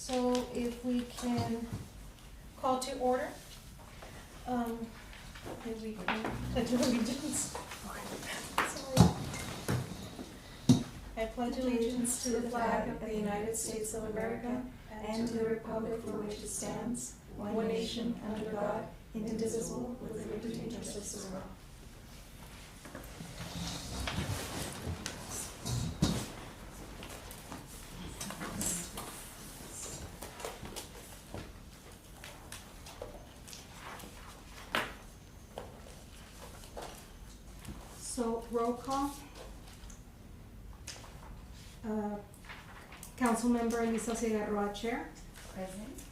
So if we can call to order, if we can pledge allegiance. Sorry. I pledge allegiance to the flag of the United States of America and to the republic for which it stands, one nation, under God, indivisible, with liberty and justice for all. So roll call. Councilmember Elisa Segarra, Chair. Present.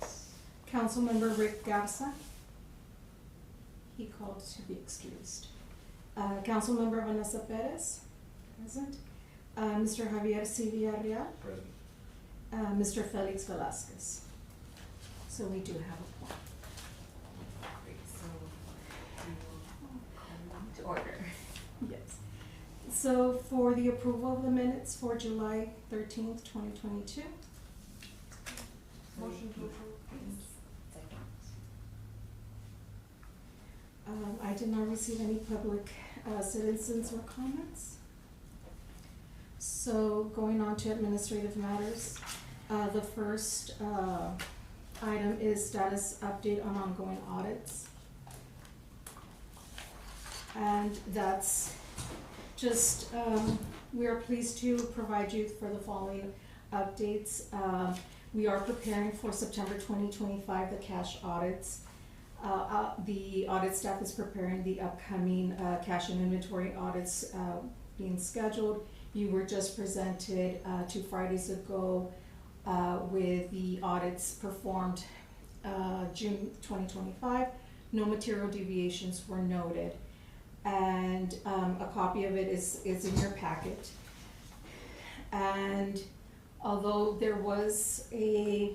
Councilmember Rick Garza. He called to be excused. Councilmember Vanessa Perez. Present. Mr. Javier C. Villarreal. Present. Mr. Felix Velasquez. So we do have a quorum. Great, so we will call them to order. Yes. So for the approval of the minutes for July 13th, 2022. Motion to approve, please. Second. I did not receive any public citizens or comments. So going on to administrative matters, the first item is status update on ongoing audits. And that's just, we are pleased to provide you for the following updates. We are preparing for September 2025, the cash audits. The audit staff is preparing the upcoming cash and inventory audits being scheduled. You were just presented 2 Fridays ago with the audits performed June 2025. No material deviations were noted. And a copy of it is in your packet. And although there was a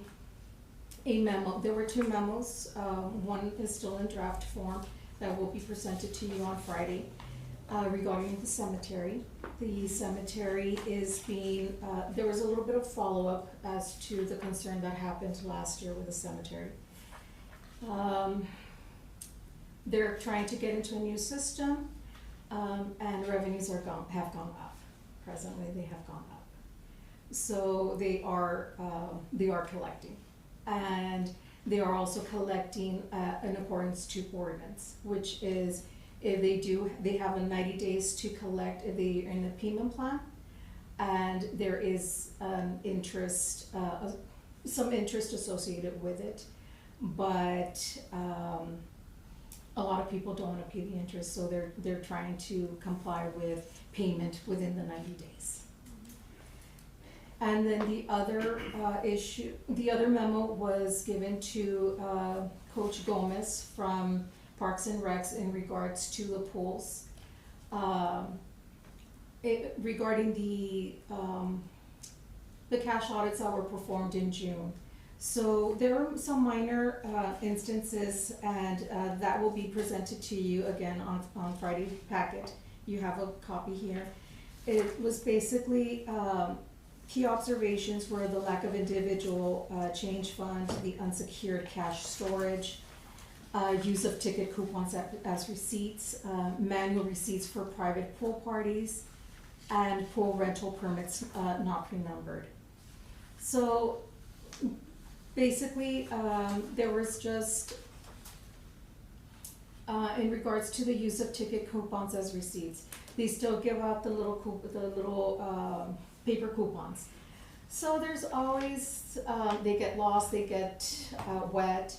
memo, there were 2 memos. One is still in draft form that will be presented to you on Friday regarding the cemetery. The cemetery is being, there was a little bit of follow-up as to the concern that happened last year with the cemetery. They're trying to get into a new system, and revenues have gone up. Presently, they have gone up. So they are collecting, and they are also collecting in accordance to ordinance, which is if they have a 90 days to collect if they are in a payment plan, and there is interest, some interest associated with it, but a lot of people don't want to pay the interest, so they're trying to comply with payment within the 90 days. And then the other the other memo was given to Coach Gomez from Parks and Recs in regards to the pools. Regarding the cash audits that were performed in June. So there are some minor instances, and that will be presented to you again on Friday's packet. You have a copy here. It was basically key observations were the lack of individual change fund, the unsecured cash storage, use of ticket coupons as receipts, manual receipts for private pool parties, and pool rental permits not pre-numbered. So basically, there was just, in regards to the use of ticket coupons as receipts, they still give out the little paper coupons. So there's always, they get lost, they get wet.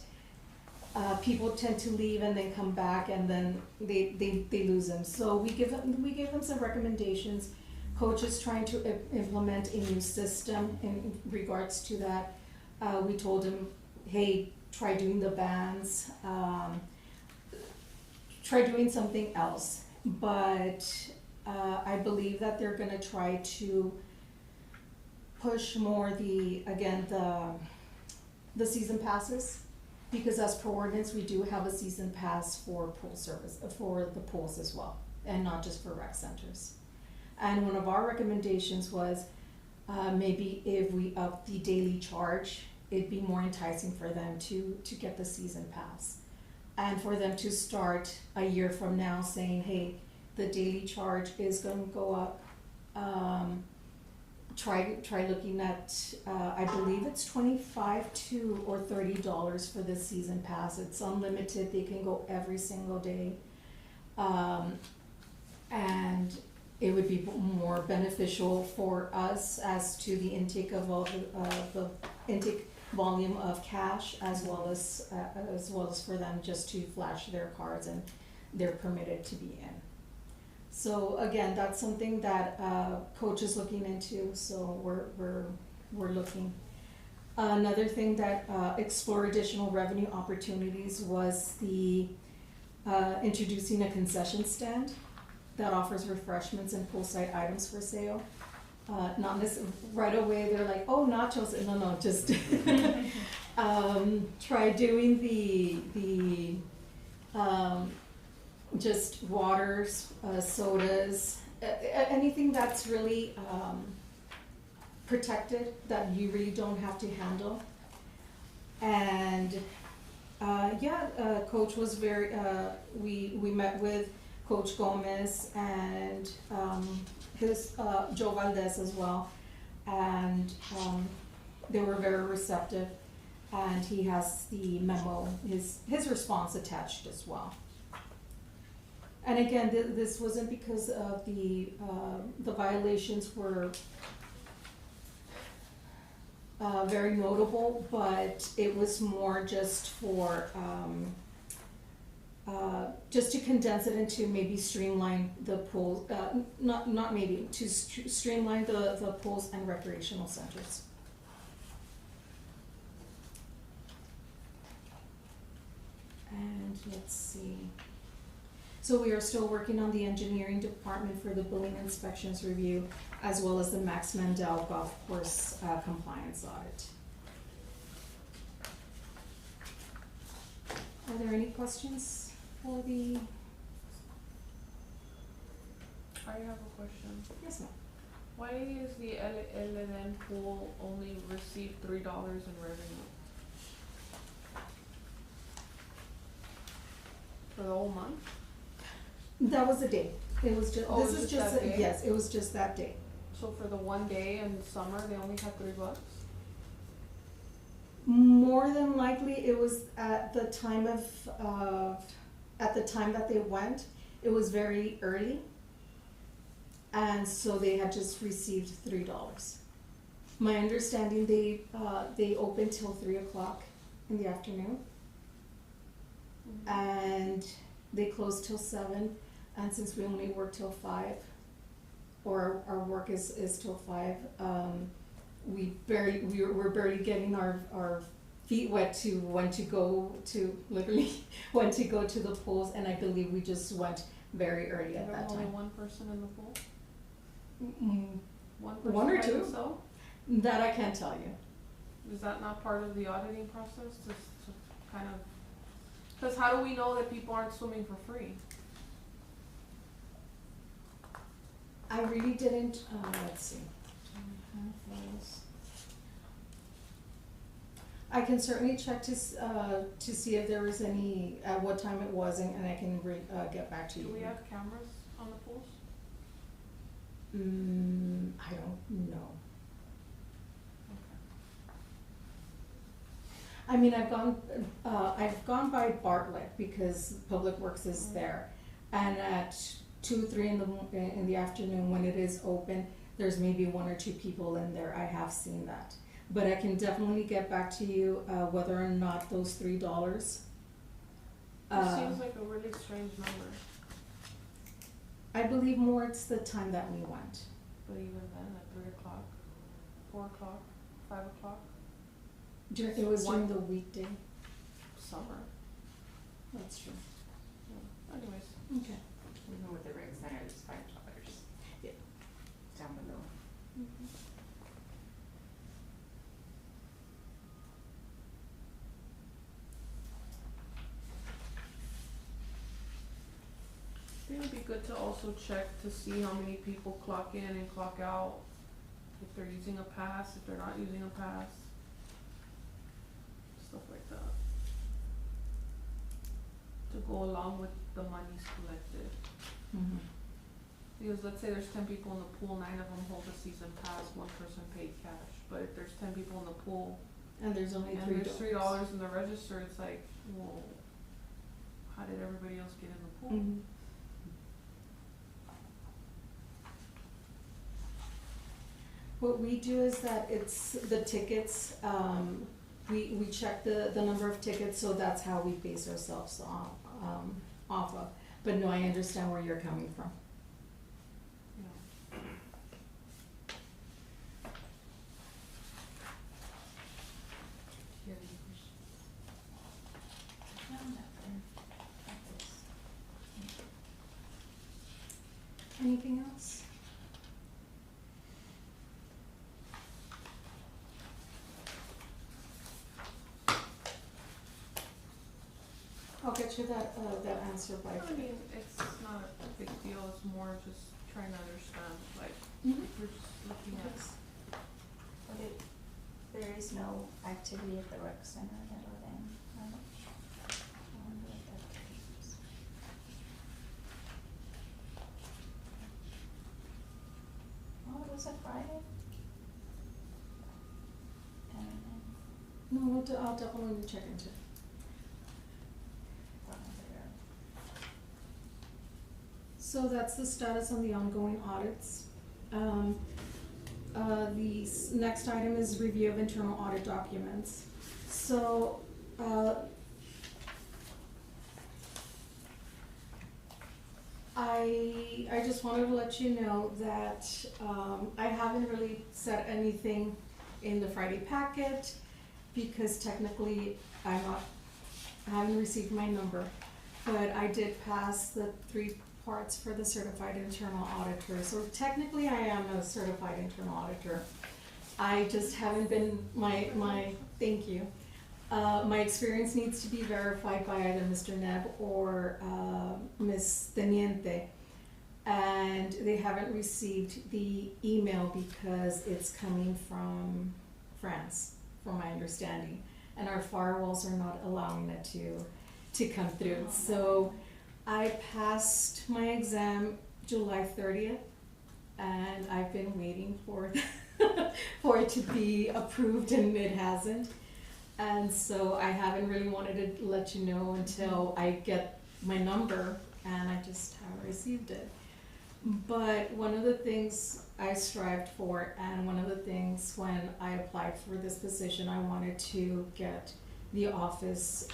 People tend to leave and then come back, and then they lose them. So we gave them some recommendations. Coach is trying to implement a new system in regards to that. We told him, hey, try doing the bands, try doing something else. But I believe that they're gonna try to push more the season passes, because as per ordinance, we do have a season pass for pool service, for the pools as well, and not just for rec centers. And one of our recommendations was maybe if we up the daily charge it'd be more enticing for them to get the season pass. And for them to start a year from now saying, hey, the daily charge is gonna go up. Try looking at, I believe it's $25 to or $30 for the season pass. It's unlimited, they can go every single day. And it would be more beneficial for us as to the intake of all the intake volume of cash, as well as for them just to flash their cards, and they're permitted to be in. So again, that's something that coach is looking into. So we're looking. Another thing that explore additional revenue opportunities was the introducing a concession stand that offers refreshments and poolside items for sale. Not right away they're like, oh, nachos. No, just try doing the just waters, sodas, anything that's really protected, that you really don't have to handle. And Coach was very, we met with Coach Gomez and his Joe Valdez as well, and they were very receptive, and he has the memo, his response attached as well. And again, this wasn't because of the violations were very notable, but it was more just for just to condense it into maybe streamline the pool, not maybe, to streamline the pools and recreational centers. And let's see. So we are still working on the engineering department for the building inspections review, as well as the Max Mandel Golf Course compliance audit. Are there any questions for the? I have a question. Yes, ma'am. Why is the LNN pool only received $3 in revenue? For the whole month? That was a day. It was just, Oh, this it was is just just, that day? yes, it was just that day. So for the one day in summer, they only had $3? More than likely, it was at the time at the time that they went, it was very early. And so they had just received $3. My understanding, they opened till 3 o'clock in the afternoon, and they closed till 7. And since we only work till 5, or our work is till 5, we're barely getting our feet wet to when to go to the pools, and I believe we just went very early at that There was only time. one person in the pool? One One or person by two. themselves? That I can't tell you. Is that not part of the auditing process to kind of, because how do we know that people aren't swimming for free? I really didn't, let's see. I can certainly check to see if there was any, at what time it was, and I can get back to you. Do we have cameras on the pools? I don't know. I mean, I've gone by Bartlett because Public Works is there, and at 2, 3 in the afternoon when it is open, there's maybe 1 or 2 people in there. I have seen that, but I can definitely get back to you whether or not those $3. It seems like a really strange number, I believe more it's the time that we went. but even then, at 3 o'clock, 4 o'clock, 5 o'clock, It was during the weekday. summer. That's true. Yeah. Anyways, Okay. Even with the rec center, it's $5. Yeah. Down below. I think it'd be good to also check to see how many people clock in and clock out, if they're using a pass, if they're not using a pass. stuff like that. To go along with the monies collected. Mhm. Because let's say there's 10 people in the pool, 9 of them hold a season pass, 1 person paid cash. But if there's 10 people in the pool And there's only and there's $3 in the register, it's like, well, how did everybody else get in the pool? Mhm. What we do is that it's the tickets, we check the number of tickets, so that's how we base ourselves off of. But no, I understand where you're coming from. Yeah. Do you have any questions? No, nothing. That's it. Anything else? I'll get you that answer by. I mean, it's not a big deal, it's more just trying to understand, like, Mhm. if we're just looking at. But there is no activity at the rec center other than, I wonder what that is. Oh, it was a Friday? No, I'll definitely check into it. So that's the status on the ongoing audits. The next item is review of internal audit documents. So, I just wanted to let you know that, I haven't really said anything in the Friday packet because technically I haven't received my number, but I did pass the 3 parts for the certified internal auditor. So technically I am a certified internal auditor. I just haven't been, thank you. My experience needs to be verified by either Mr. Neb or Ms. Teniente. And they haven't received the email because it's coming from France, from my understanding. And our firewalls are not allowing it to come through. So I passed my exam July 30th, and I've been waiting for for it to be approved, and it hasn't. And so I haven't really wanted to let you know until I get my number, and I just haven't received it. But one of the things I strived for, and one of the things when I applied for this position, I wanted to get the office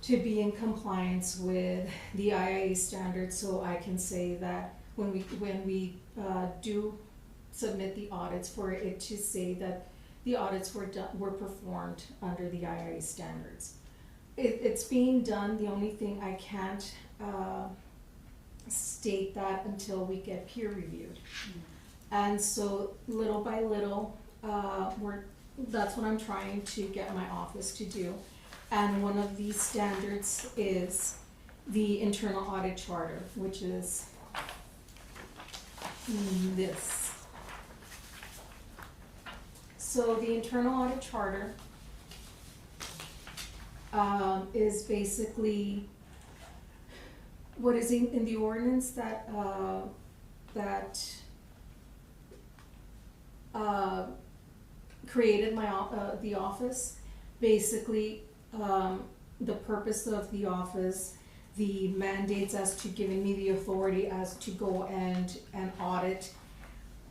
to be in compliance with the IIA standards, so I can say that when we do submit the audits, for it to say that the audits were performed under the IIA standards. It's being done. The only thing I can't state that until we get peer reviewed. And so little by little, that's what I'm trying to get my office to do. And one of these standards is the internal audit charter, which is this. So the internal audit charter is basically what is in the ordinance that created the office. Basically, the purpose of the office, the mandates as to giving me the authority as to go and audit,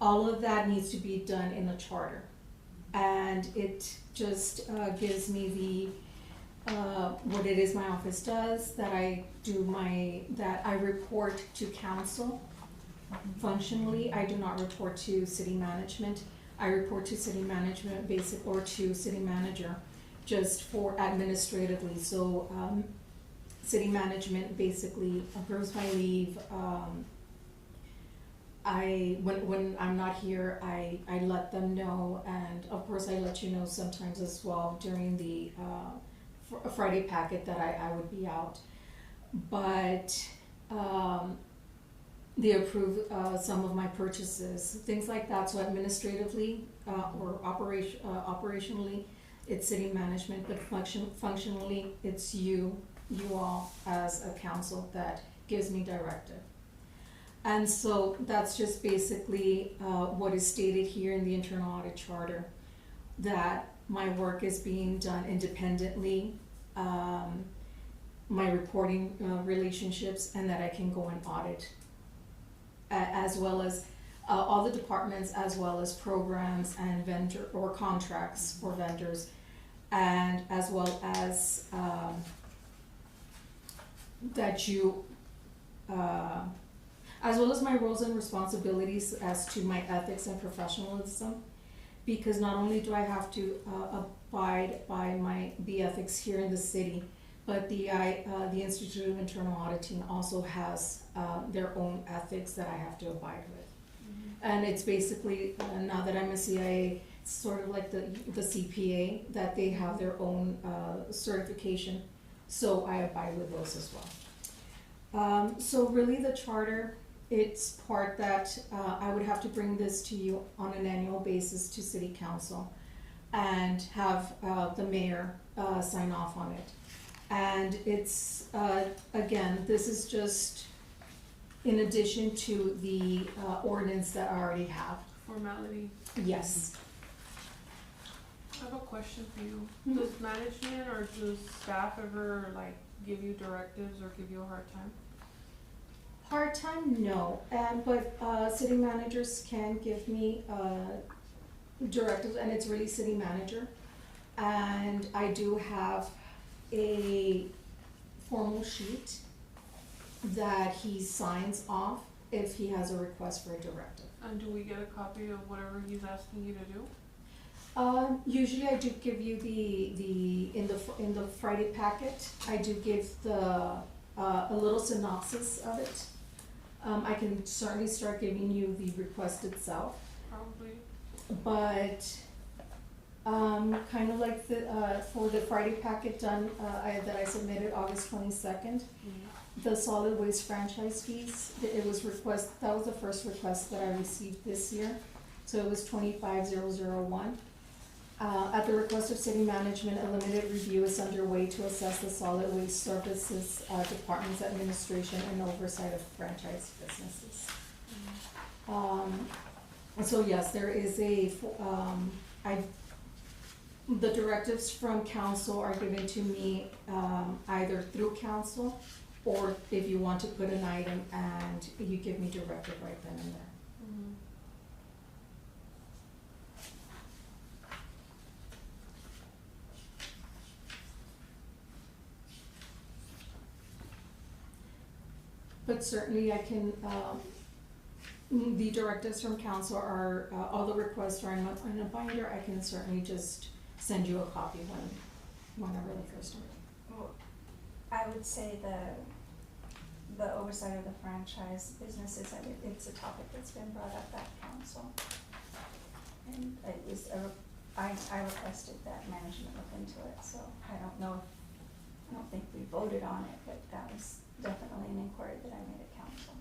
all of that needs to be done in the charter. And it just gives me the what it is my office does, that I report to council. Functionally, I do not report to city management. I report to city management or to city manager, just for administratively. So city management basically approves my leave. When I'm not here, I let them know, and of course I let you know sometimes as well during the Friday packet that I would be out. But they approve some of my purchases, things like that. So administratively or operationally, it's city management, but functionally, it's you all as a council that gives me directive. And so that's just basically what is stated here in the internal audit charter, that my work is being done independently, my reporting relationships, and that I can go and audit, as well as all the departments, as well as programs and vendor or contracts for vendors, and as well as that you as well as my roles and responsibilities as to my ethics and professionalism, because not only do I have to abide by the ethics here in the city, but the Institute of Internal Auditing also has their own ethics that I have to abide with. And it's basically, now that I'm a CIA, it's sort of like the CPA, that they have their own certification, so I abide with those as well. So really the charter, it's part that I would have to bring this to you on an annual basis to City Council and have the mayor sign off on it. And it's, again, this is just in addition to the ordinance that I already have. Formality. Yes. I have a question for you. Mhm. Does management or does staff ever like give you directives or give you a hard time? Part-time, no, but city managers can give me directives, and it's really city manager. And I do have a formal sheet that he signs off if he has a request for a directive. And do we get a copy of whatever he's asking you to do? Usually I do give you in the Friday packet, I do give a little synopsis of it. I can certainly start giving you the request itself, Probably. but kind of like for the Friday packet done, that I submitted August 22nd, the solid waste franchise fees, that was the first request that I received this year, so it was 25001. At the request of city management, a limited review is underway to assess the solid waste services department's administration and oversight of franchise businesses. So yes, there is the directives from council are given to me either through council, or if you want to put an item and you give me directive right then and there. But certainly I can, the directives from council are, all the requests are in a binder. I can certainly just send you a copy whenever the first one. Well, I would say the oversight of the franchise businesses, I mean, it's a topic that's been brought up at council. And it was, I requested that management look into it, so I don't think we voted on it, but that was definitely an inquiry that I made at council.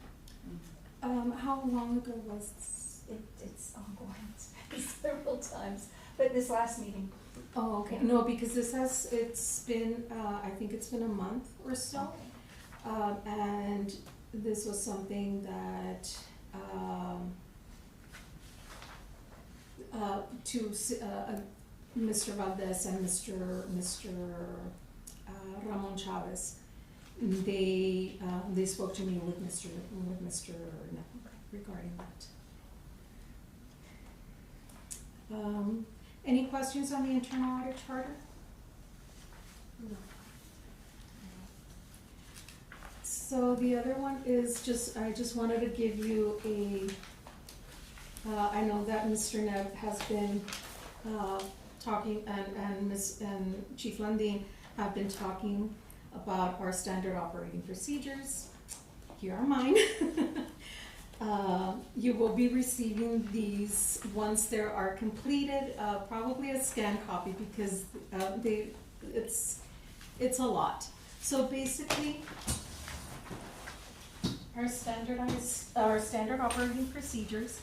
How long ago was this? It's ongoing, it's been several times, but this last meeting. Oh, okay. No, because it's been, I think it's been a month or so. And this was something that, Mr. Valdez and Mr. Ramon Chavez, they spoke to me with Mr. regarding that. Any questions on the internal audit charter? No. So the other one is I just wanted to give you I know that Mr. Neb has been talking, and Chief Lundin have been talking about our standard operating procedures. Here are mine. You will be receiving these once they are completed, probably a scanned copy, because it's a lot. So basically, our standard operating procedures,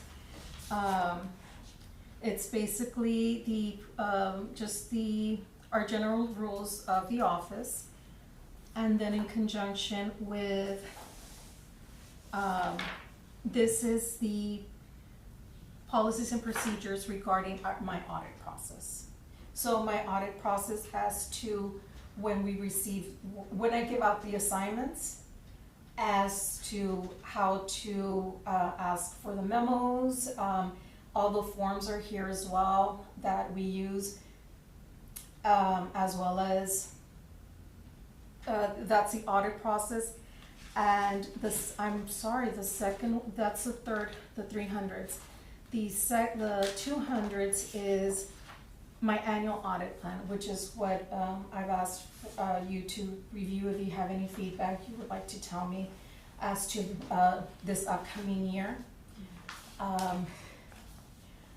It's basically our general rules of the office, and then in conjunction with, this is the policies and procedures regarding my audit process. So my audit process as to when I give out the assignments, as to how to ask for the memos. All the forms are here as well that we use, as well as that's the audit process. And this, I'm sorry, the second, that's the third, the 300s. The 200s is my annual audit plan, which is what I've asked you to review. If you have any feedback you would like to tell me as to this upcoming year.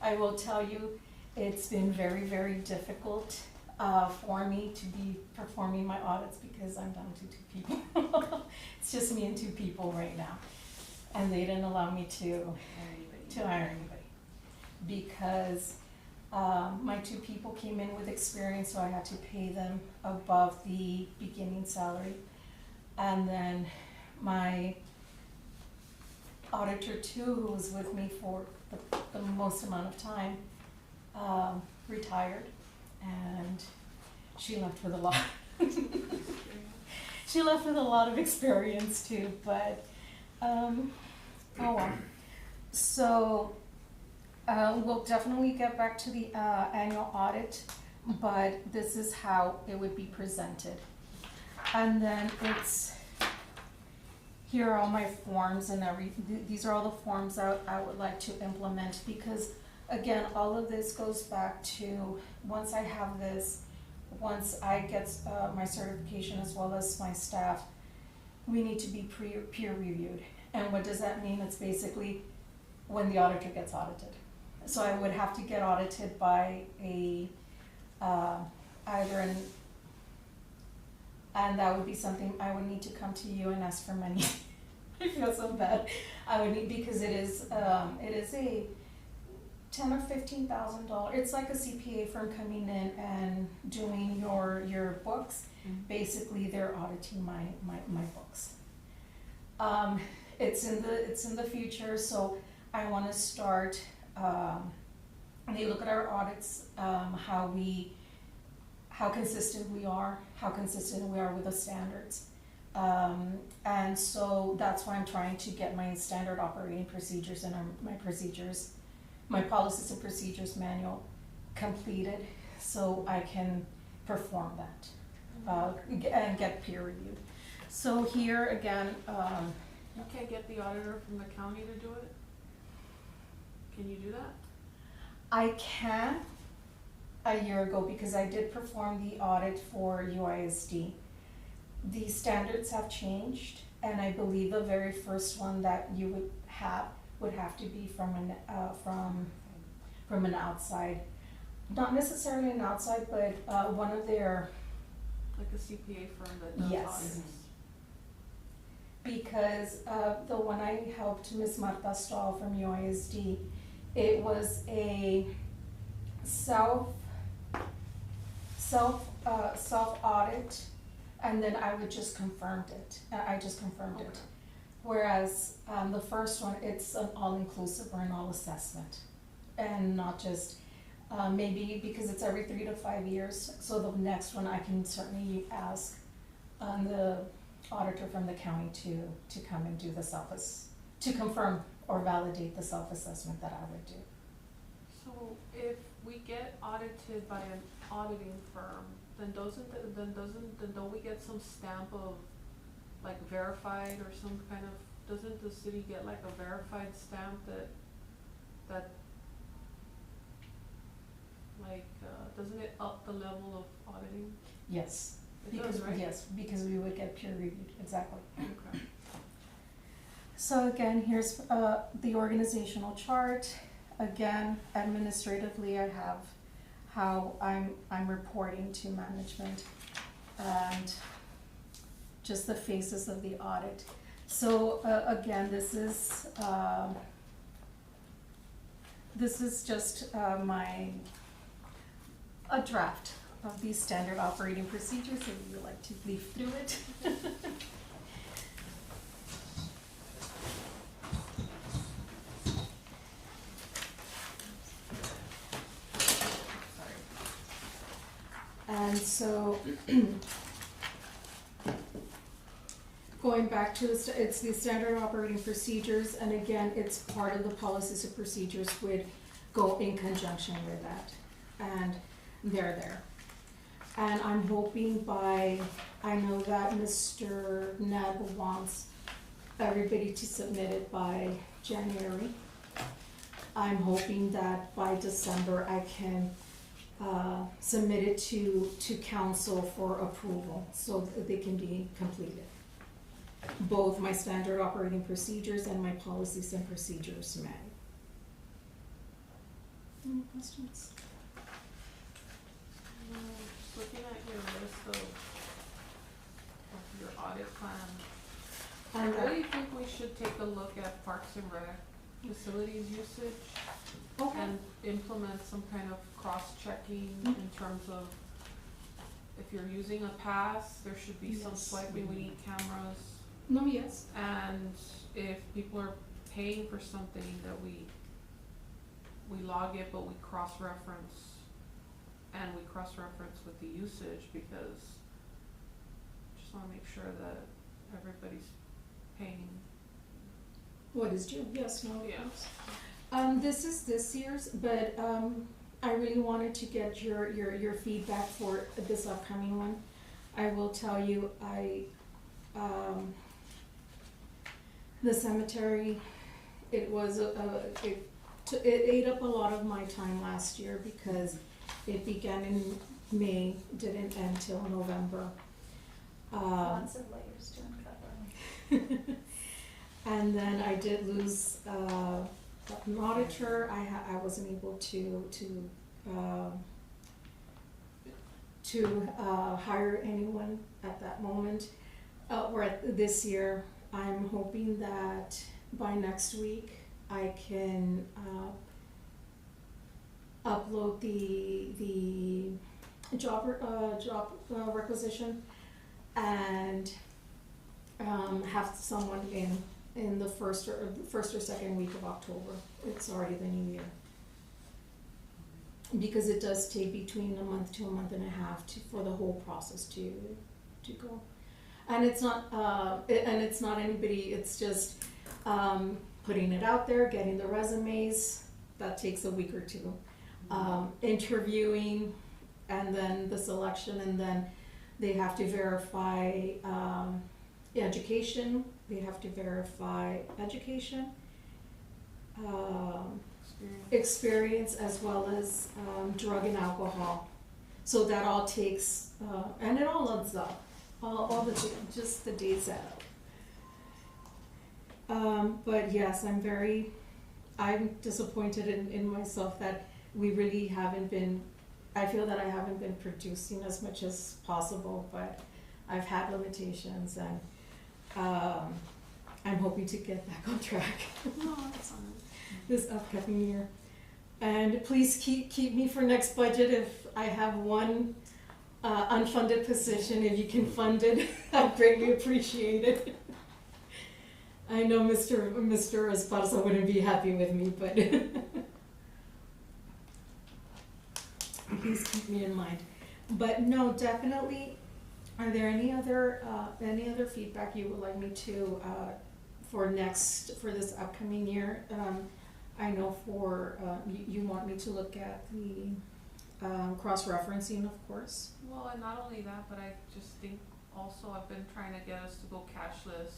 I will tell you, it's been very, very difficult for me to be performing my audits because I'm down to 2 people. It's just me and 2 people right now. And they didn't allow me to hire anybody. Because my 2 people came in with experience, so I had to pay them above the beginning salary. And then my auditor 2, who was with me for the most amount of time, retired, and she left with a lot. She left with a lot of experience too, but oh well. So we'll definitely get back to the annual audit, but this is how it would be presented. And then here are all my forms and these are all the forms I would like to implement, because again, all of this goes back to, once I have this, once I get my certification as well as my staff, we need to be peer reviewed. And what does that mean? It's basically when the auditor gets audited. So I would have to get audited by and that would be something I would need to come to you and ask for money. I feel so bad. I would need, because it is a $10,000 or $15,000. It's like a CPA firm coming in and doing your books. Mm-hmm. Basically, they're auditing my books. It's in the future, so I want to start. They look at our audits, how consistent we are with the standards. And so that's why I'm trying to get my standard operating procedures and my policies and procedures manual completed, so I can perform that and get peer reviewed. So here again, You can't get the auditor from the county to do it? Can you do that? I can a year ago, because I did perform the audit for UISD. The standards have changed, and I believe the very first one that you would have to be from an outside, not necessarily an outside, but one of their, Like a CPA firm that does Yes. audits? because the one I helped, Ms. Marta Stahl from UISD, it was a self audit, and then I would just confirmed it. I just confirmed it. Okay. Whereas the first one, it's an all-inclusive or an all-assessment, and not just maybe because it's every 3 to 5 years. So the next one, I can certainly ask the auditor from the county to come and do to confirm or validate the self-assessment that I would do. So if we get audited by an auditing firm, then don't we get some stamp of like verified or some kind of, doesn't the city get like a verified stamp that like, doesn't it up the level of auditing? Yes. It does, right? Yes, because we would get peer reviewed, exactly. Okay. So again, here's the organizational chart. Again, administratively, I have how I'm reporting to management, and just the phases of the audit. So again, this is this is just a draft of these standard operating procedures, if you would like to leaf through it. And so, going back to it's the standard operating procedures, and again, it's part of the policies and procedures would go in conjunction with that, and they're there. And I'm hoping I know that Mr. Neb wants everybody to submit it by January. I'm hoping that by December I can submit it to council for approval, so that they can be completed. Both my standard operating procedures and my policies and procedures may. Any questions? Just looking at your list of your audit plan, I really think we should take a look at Parks and Rec facilities usage Okay. and implement some kind of cross-checking in terms of if you're using a pass, there should be some Yes. swiping, we need cameras. No, yes. And if people are paying for something, that we log it, but we cross-reference, and we cross-reference with the usage, because just wanna make sure that everybody's paying. What is due? Yes, no, of Yeah. course. This is this year's, but I really wanted to get your feedback for this upcoming one. I will tell you, the cemetery, it was it ate up a lot of my time last year because it began in May, didn't end till November. Lots of layers to uncover. And then I did lose an auditor. I wasn't able to hire anyone at that moment. This year, I'm hoping that by next week I can upload the job requisition and have someone in the first or second week of October. It's already the new year. Because it does take between a month to a month and a half for the whole process to go. And it's not anybody, it's just putting it out there, getting the resumes, that takes a week or two. Interviewing, and then the selection, and then they have to verify education, experience, as well as drug and alcohol. So that all takes, and it all adds up, all just the days add up. But yes, I'm disappointed in myself that we really haven't been, I feel that I haven't been producing as much as possible, but I've had limitations, and I'm hoping to get back on track this upcoming year. And please keep me for next budget. If I have one unfunded position, if you can fund it, I'd greatly appreciate it. I know Mr. Esparza wouldn't be happy with me, but please keep me in mind. But no, definitely. Are there any other feedback you would like me to for this upcoming year? I know you want me to look at the cross-referencing, of course. Well, and not only that, but I just think also I've been trying to get us to go cashless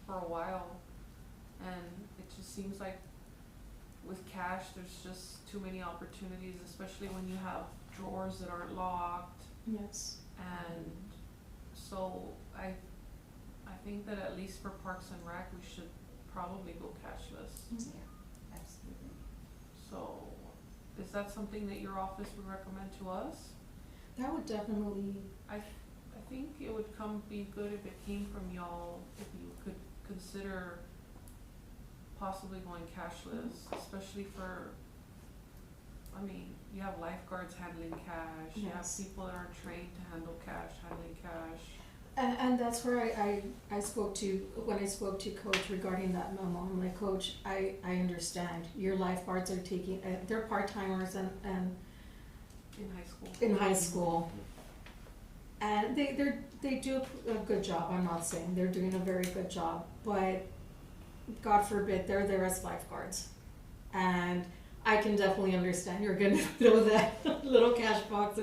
for a while, and it just seems like with cash there's just too many opportunities, especially when you have drawers that aren't locked. Yes. And so I think that at least for Parks and Rec we should probably go cashless. Yeah, absolutely. So is that something that your office would recommend to us? That would definitely. I think it would be good if it came from y'all, if you could consider possibly going cashless, especially for I mean, you have lifeguards handling cash, you have Yes. people that aren't trained to handle cash, handling cash. And that's where I spoke to, when I spoke to Coach regarding that memo, I'm like, Coach, I understand, your lifeguards are taking, they're part-timers and In high school. in high school. And they do a good job, I'm not saying they're doing a very good job, but God forbid, they're there as lifeguards. And I can definitely understand you're gonna throw that little cash box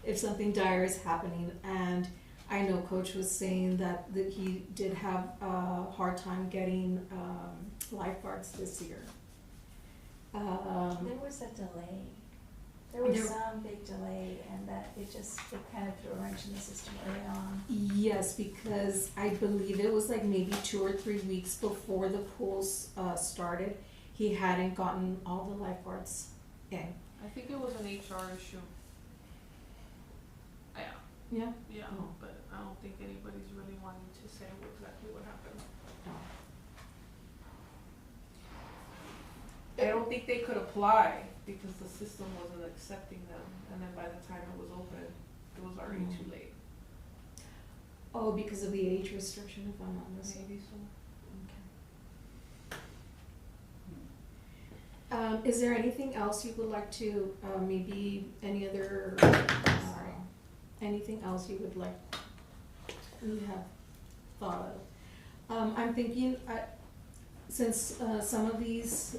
if something dire is happening. And I know Coach was saying that he did have a hard time getting lifeguards this year. There was a delay. There was There- some big delay, and that it kind of threw a wrench in the system early on. Yes, because I believe it was like maybe 2 or 3 weeks before the pools started. He hadn't gotten all the lifeguards in. I think it was an HR issue. Yeah. Yeah, Oh. but I don't think anybody's really wanting to say exactly what happened. I don't think they could apply because the system wasn't accepting them, and then by the time it was open, it was already too late. Oh, because of the age restriction, if I'm not mistaken. Maybe so. Is there anything else you would like to, maybe any other, anything else you would like, you have thought of? I'm thinking, since some of these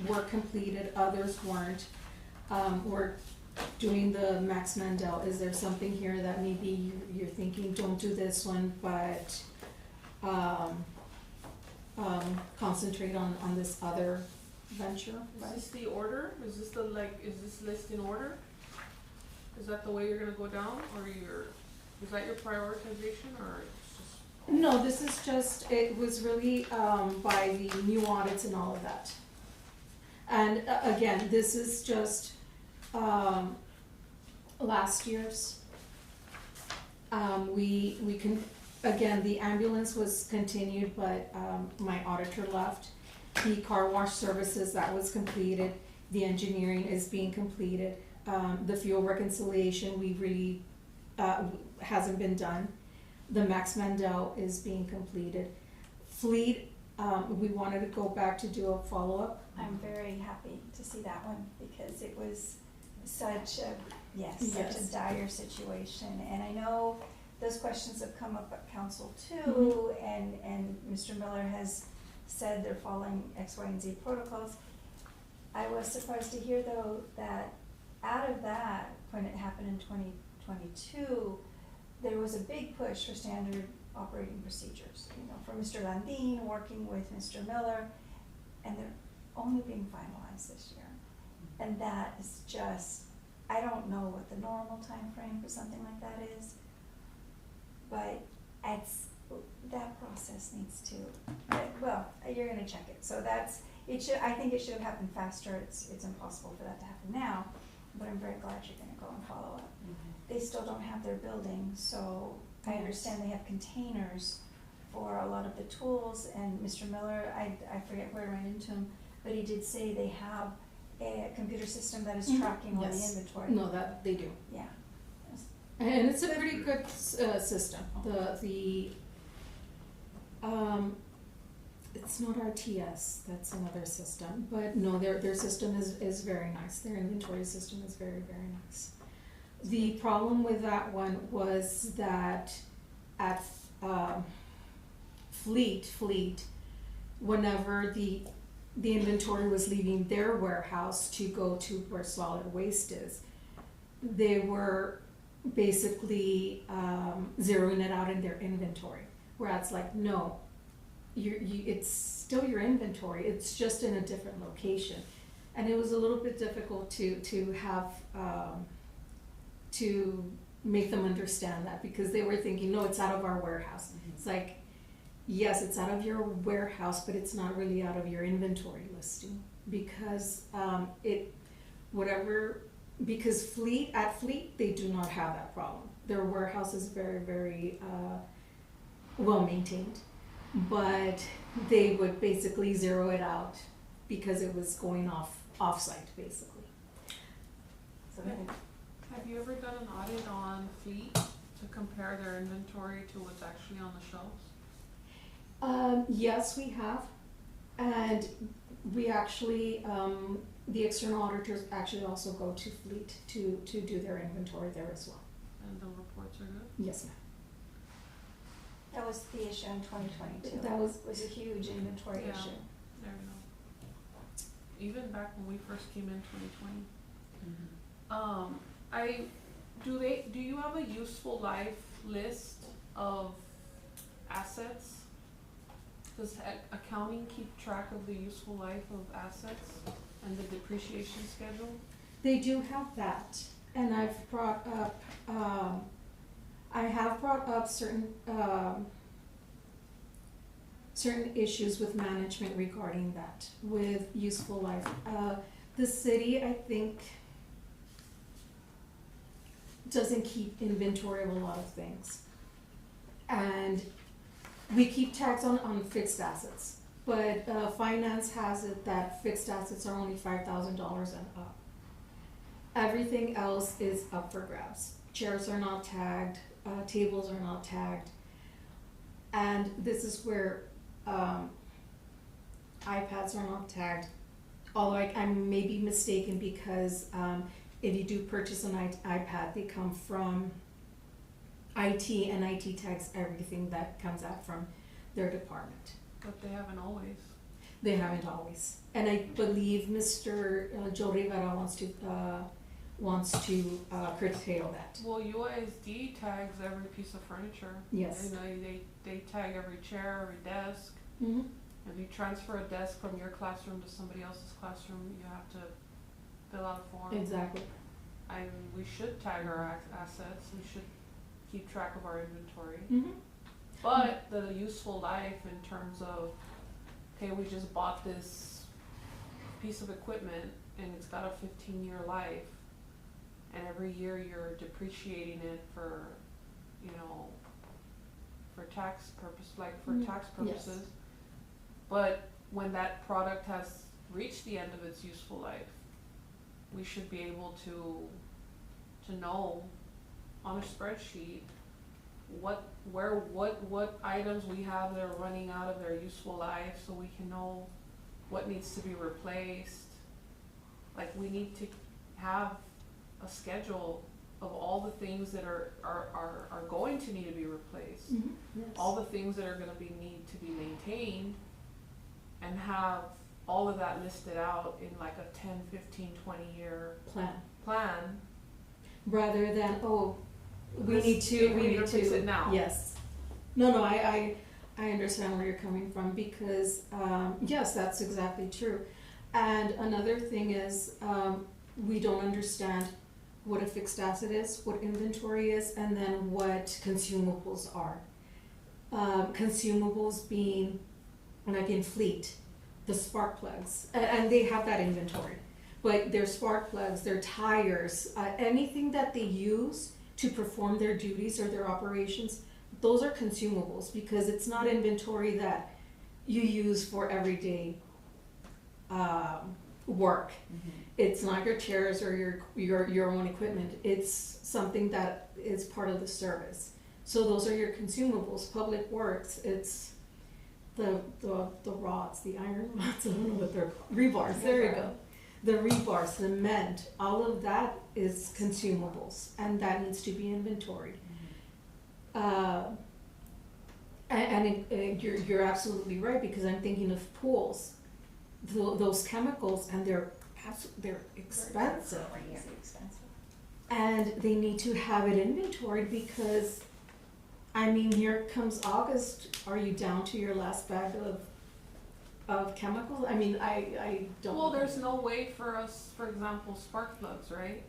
were completed, others weren't, we're doing the Max Mandel, is there something here that maybe you're thinking, don't do this one, but concentrate on this other venture? Is this the order? Is this is this list in order? Is that the way you're gonna go down, or is that your prioritization, or it's just? No, this is just, it was really by the new audits and all of that. And again, this is just last year's. We can, again, the ambulance was continued, but my auditor left. The car wash services, that was completed. The engineering is being completed. The fuel reconciliation, we really, hasn't been done. The Max Mandel is being completed. Fleet, we wanted to go back to do a follow-up. I'm very happy to see that one because it was such a Yes. dire situation. And I know those questions have come up at council too, and Mr. Miller has said they're following X, Y, and Z protocols. I was surprised to hear though that out of that, when it happened in 2022, there was a big push for standard operating procedures, for Mr. Landine working with Mr. Miller, and they're only being finalized this year. And that is just, I don't know what the normal time frame for something like that is, but that process needs to, well, you're gonna check it, so I think it should have happened faster. It's impossible for that to happen now, but I'm very glad you're gonna go and follow up. They still don't have their building, so I understand they have containers for a lot of the tools, and Mr. Miller, I forget where I ran into him, but he did say they have a computer system that is tracking all the Yes. inventory. No, that they do. Yeah. And it's a pretty good system. It's not RTS, that's another system, but no, their system is very nice. Their inventory system is very, very nice. The problem with that one was that at Fleet, whenever the inventory was leaving their warehouse to go to where solid waste is, they were basically zeroing it out in their inventory. Where it's like, no, it's still your inventory, it's just in a different location. And it was a little bit difficult to have, to make them understand that, because they were thinking, no, it's out of our warehouse. It's like, yes, it's out of your warehouse, but it's not really out of your inventory listing, because because at Fleet, they do not have that problem. Their warehouse is very, very well maintained, but they would basically zero it out because it was going off-site, basically. So then, Have you ever done an audit on fleet to compare their inventory to what's actually on the shelves? Yes, we have, and we actually, the external auditors actually also go to fleet to do their inventory there as well. And the reports are good? Yes, ma'am. that was the issue in 2022. That was- a huge inventory Yeah. issue. There you go. Even back when we first came in 2020. Do you have a useful life list of assets? Does accounting keep track of the useful life of assets and the depreciation schedule? They do have that, and I've brought up, I have brought up certain issues with management regarding that, with useful life. The city, I think, doesn't keep inventory of a lot of things. And we keep tags on fixed assets, but, finance has it that fixed assets are only $5,000 and up. Everything else is up for grabs. Chairs are not tagged, tables are not tagged. And this is where, iPads are not tagged. Although I may be mistaken because, if you do purchase an iPad, they come from IT, and IT tags everything that comes out from their department. But they haven't always. They haven't always. And I believe Mr. Joe Rivera wants to curtail that. Well, UISD tags every piece of furniture. Yes. You know, they tag every chair, every desk. Mm-hmm. If you transfer a desk from your classroom to somebody else's classroom, you have to fill out a form. Exactly. We should tag our assets, we should keep track of our inventory. Mm-hmm. But the useful life in terms of, okay, we just bought this piece of equipment and it's got a 15-year life, and every year you're depreciating it for, you know, for tax purposes. Yes. But when that product has reached the end of its useful life, we should be able to know on a spreadsheet what items we have that are running out of their useful life, so we can know what needs to be replaced. Like, we need to have a schedule of all the things that are going to need to be replaced, Mm-hmm. Yes. all the things that are gonna need to be maintained, and have all of that listed out in like a 10, 15, 20-year plan. Rather than, we This- need to we need to fix it now. Yes. No, I understand where you're coming from, because, yes, that's exactly true. And another thing is, we don't understand what a fixed asset is, what inventory is, and then what consumables are. Consumables being, like in fleet, the spark plugs, and they have that inventory. But their spark plugs, their tires, anything that they use to perform their duties or their operations, those are consumables, because it's not inventory that you use for everyday work. Mm-hmm. It's not your chairs or your own equipment. It's something that is part of the service. So those are your consumables. Public Works, it's the rods, the iron rods, I don't know what they're called. Rebars, there you go. The rebar, cement, all of that is consumables, and that needs to be inventoried. You're absolutely right, because I'm thinking of pools, those chemicals, and they're expensive. Crazy expensive. And they need to have it inventoried, because, I mean, here comes August, are you down to your last bag of chemicals? I mean, I don't. Well, there's no way for us, for example, spark plugs, right?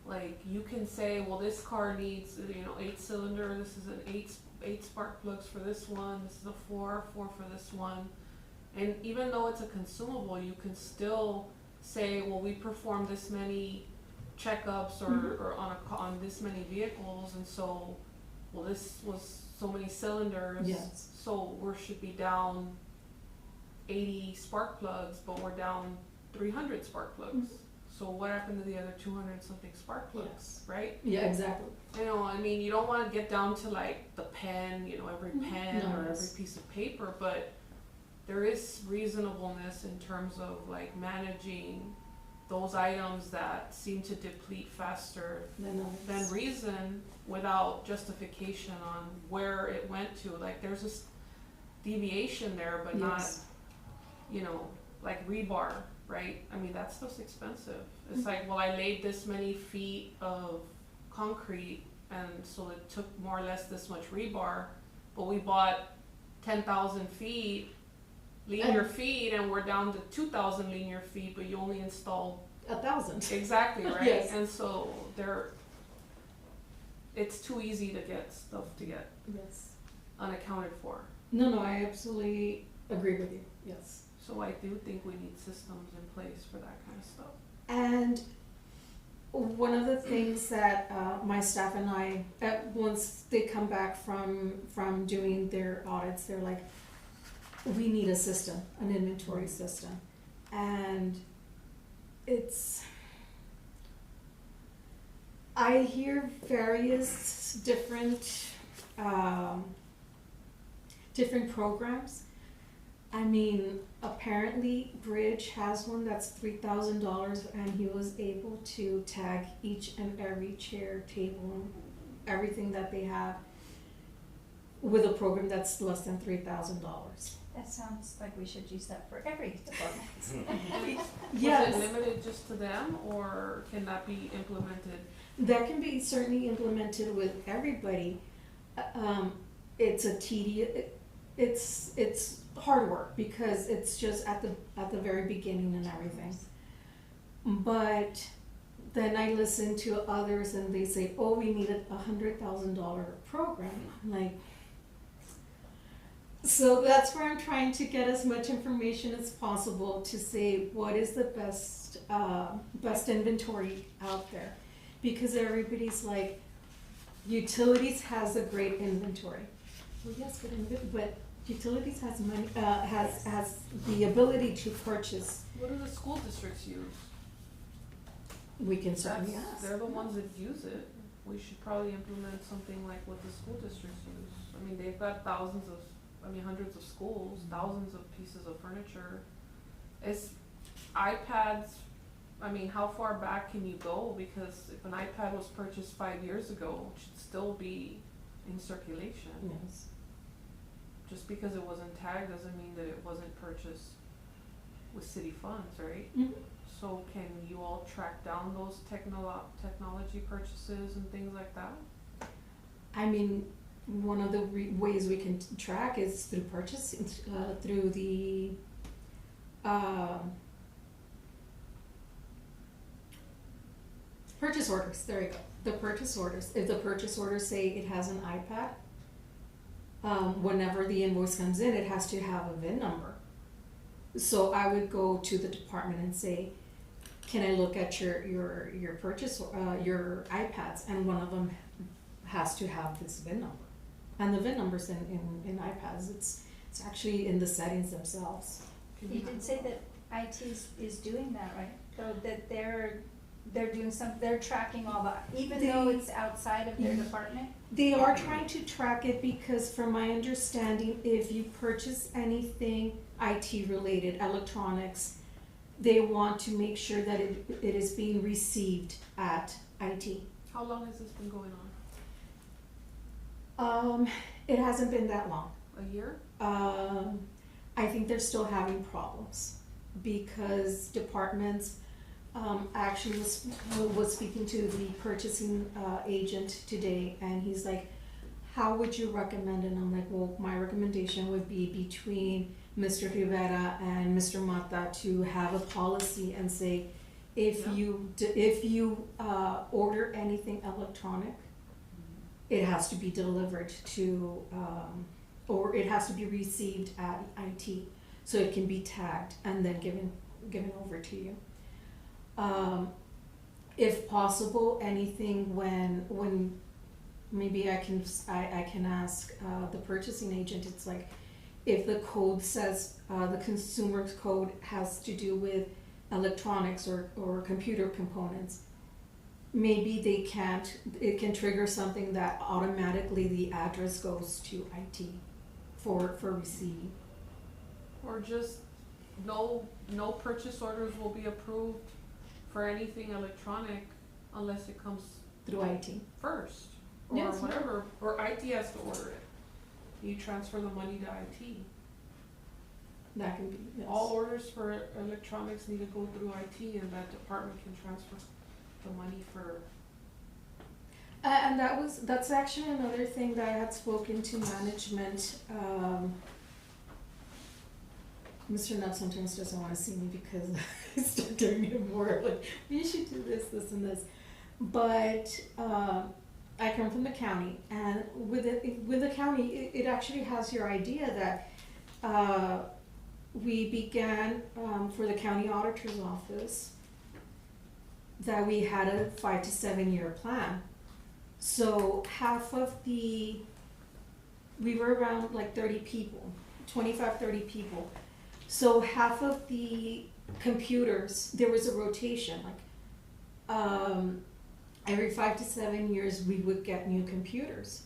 Like, you can say, well, this car needs, 8-cylinder, this is an eight spark plugs for this one, this is a four for this one. And even though it's a consumable, you can still say, well, we performed this many checkups or on this many vehicles, and so, well, this was so many cylinders. Yes. So we should be down 80 spark plugs, but we're down 300 spark plugs. So what happened to the other 200 something spark plugs, Yes. right? Yeah, exactly. You know, I mean, you don't wanna get down to like the pen, you know, every pen No, or yes. every piece of paper, but there is reasonableness in terms of like managing those items that seem to deplete faster Then than reason without justification on where it went to. Like there's this deviation there, but not, yes. you know, like rebar, right? I mean, that stuff's expensive. It's Mhm. like, well, I laid this many feet of concrete, and so it took more or less this much rebar, but we bought 10,000 feet, linear And- feet, and we're down to 2,000 linear feet, but you only installed 1,000. exactly, right? Yes. And so it's too easy to get stuff to get Yes. unaccounted for. No, I absolutely agree with you. Yes. So I do think we need systems in place for that kind of stuff. And one of the things that my staff and I, once they come back from doing their audits, they're like, we need a system, an inventory system. And I hear various different programs. I mean, apparently Bridge has one that's $3,000, and he was able to tag each and every chair, table, everything that they have with a program that's less than $3,000. That sounds like we should use that for every department. Yes. Was it limited just to them, or can that be implemented? That can be certainly implemented with everybody. It's a it's hard work because it's just at the very beginning and everything. But then I listen to others and they say, "Oh, we need a $100,000 program." I'm like, so that's where I'm trying to get as much information as possible to say what is the best inventory out there, because everybody's like, utilities has a great inventory. Well, yes, but utilities has money, has the ability to purchase. What do the school districts use? We can certainly That's- ask. They're the ones that use it. We should probably implement something like what the school districts use. I mean, they've got hundreds of schools, thousands of pieces of furniture. It's iPads, I mean, how far back can you go? Because if an iPad was purchased 5 years ago, it should still be in circulation. Yes. Just because it wasn't tagged doesn't mean that it wasn't purchased with city funds, right? Mhm. So can you all track down those technology purchases and things like that? I mean, one of the ways we can track is through purchasing, through the purchase orders. There you go. The purchase orders. If the purchase orders say it has an iPad, whenever the invoice comes in, it has to have a VIN number. So I would go to the department and say, "Can I look at your purchase your iPads?" And one of them has to have this VIN number. And the VIN numbers in iPads, it's actually in the settings themselves. You did say that IT is doing that, right? So that they're doing they're tracking all that, even though it's outside of their department? They are trying to track it because from my understanding, if you purchase anything IT related, electronics, they want to make sure that it is being received at IT. How long has this been going on? It hasn't been that long. A year? I think they're still having problems because departments, actually was speaking to the purchasing agent today, and he's like, "How would you recommend?" And I'm like, "Well, my recommendation would be between Mr. Rivera and Mr. Mata to have a policy and say, if you order anything electronic, it has to be delivered to, or it has to be received at IT, so it can be tagged and then given over to you. If possible, anything when maybe I can ask the purchasing agent. It's like, if the code says the consumer's code has to do with electronics or computer components, maybe they can't, it can trigger something that automatically the address goes to IT for receiving. Or just no purchase orders will be approved for anything electronic unless it comes Through IT. first, or Yes. whatever, or IT has to order it. You transfer the money to IT. That can be, yes. All orders for electronics need to go through IT, and that department can transfer the money for. And that's actually another thing that I had spoken to management. Mr. Nutt sometimes doesn't want to see me because I start doing it more like, you should do this, this, and this. But I come from the county, and with the county, it actually has your idea that we began for the county auditor's office that we had a 5 to 7 year plan. So we were around like 30 people, 25, 30 people. So half of the computers, there was a rotation, like every 5 to 7 years we would get new computers.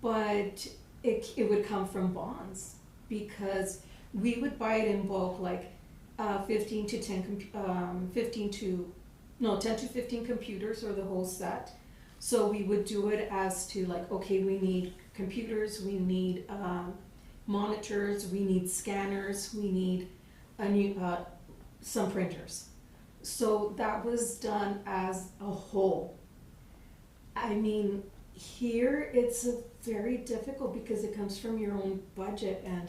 But it would come from bonds because we would buy it in bulk, like 10 to 15 computers or the whole set. So we would do it as to like, okay, we need computers, we need monitors, we need scanners, we need some printers. So that was done as a whole. I mean, here it's very difficult because it comes from your own budget, and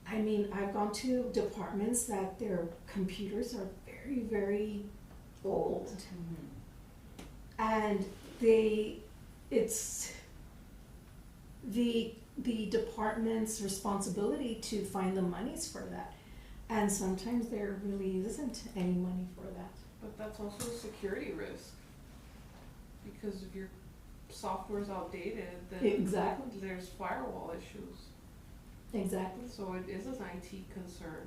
I mean, I've gone to departments that their computers are very, very old. And it's the department's responsibility to find the monies for that. And sometimes there really isn't any money for that. But that's also a security risk, because if your software's outdated, then Exactly. there's firewall issues. Exactly. So it is an IT concern.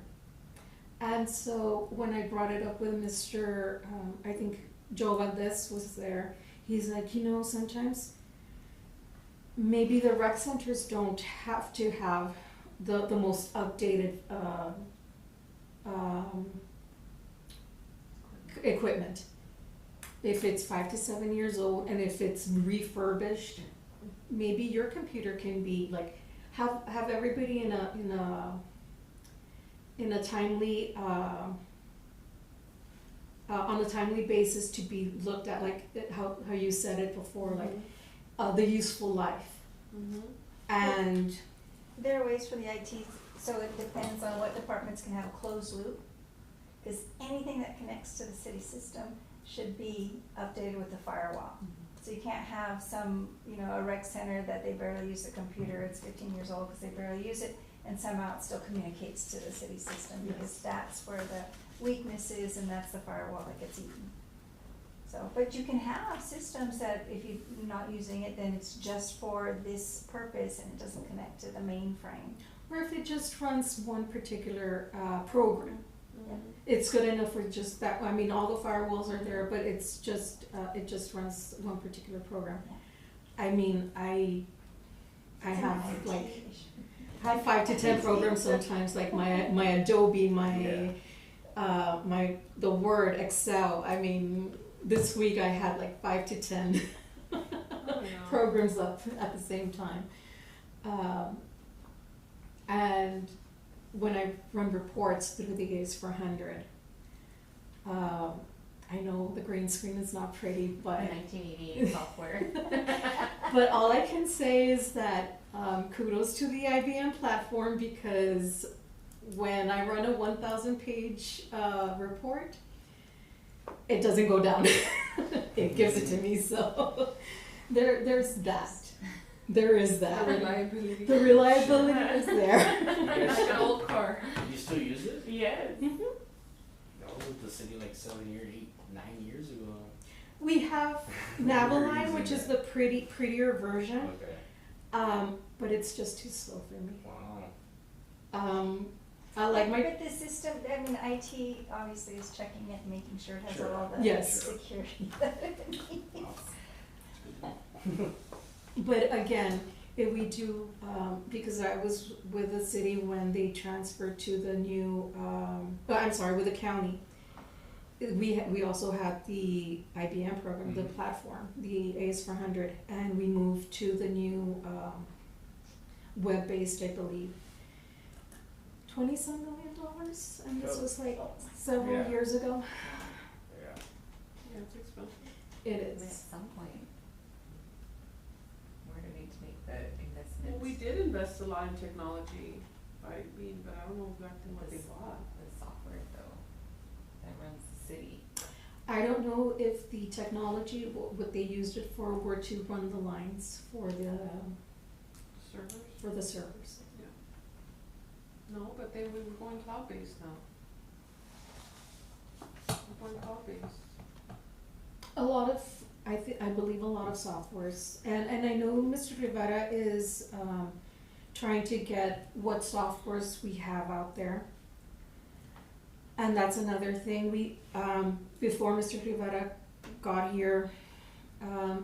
And so when I brought it up with Mr. I think Joe Valdez was there, he's like, sometimes maybe the rec centers don't have to have the most updated equipment. If it's 5 to 7 years old and if it's refurbished, maybe your computer can be like, have everybody in a timely on a timely basis to be looked at, like how you said it before, like the useful life. Mm-hmm. And There are ways for the IT, so it depends on what departments can have a closed loop. Because anything that connects to the city system should be updated with the firewall. So you can't have a rec center that they barely use the computer, it's 15 years old because they barely use it, and somehow it still communicates to the city system, because that's where the weakness is, and that's the firewall that gets eaten. So, but you can have systems that if you're not using it, then it's just for this purpose and it doesn't connect to the mainframe. or if it just runs one particular program, Mm-hmm. it's good enough for just that. I mean, all the firewalls are there, but it's just it just runs one particular program. I mean, I have like 5 to 10 programs sometimes, like my Adobe, the Word, Excel. I mean, this week I had like 5 to 10 programs up at the same time. And when I run reports through the AS400, I know the green screen is not pretty, but 1988 software. but all I can say is that kudos to the IBM platform, because when I run a 1,000 page report, it doesn't go down. It gives it to me, so there's that. There is that. The reliability. The reliability is there. Like an old car. You still use it? Yes. Mhm. That was with the city like 7 years, 8, 9 years ago. We have Naviline, which is the prettier version, Okay. but it's just too slow for me. Wow. Like my, But the system, I mean, IT obviously is checking it, making sure it has Sure. all the Yes. security that it needs. but again, if we do, because I was with the city when they transferred to the new, I'm sorry, with the county. We also had the IBM program, the Mhm. platform, the AS400, and we moved to the new, web-based, I believe, $20-some million, and this Oh. was like several Yeah. years ago. Yeah. Yeah, it's expensive. It I mean, at is. some point, we're gonna need to make the investments. Well, we did invest a lot in technology, I mean, but I don't know exactly what they This- bought. The software though, that runs the city. I don't know if the technology, what they used it for, were to run the lines for Servers? the servers. No, but we were going cloud-based now. We're going cloud-based. A lot of, I believe a lot of softwares, and I know Mr. Rivera is, trying to get what softwares we have out there. And that's another thing, before Mr. Rivera got here,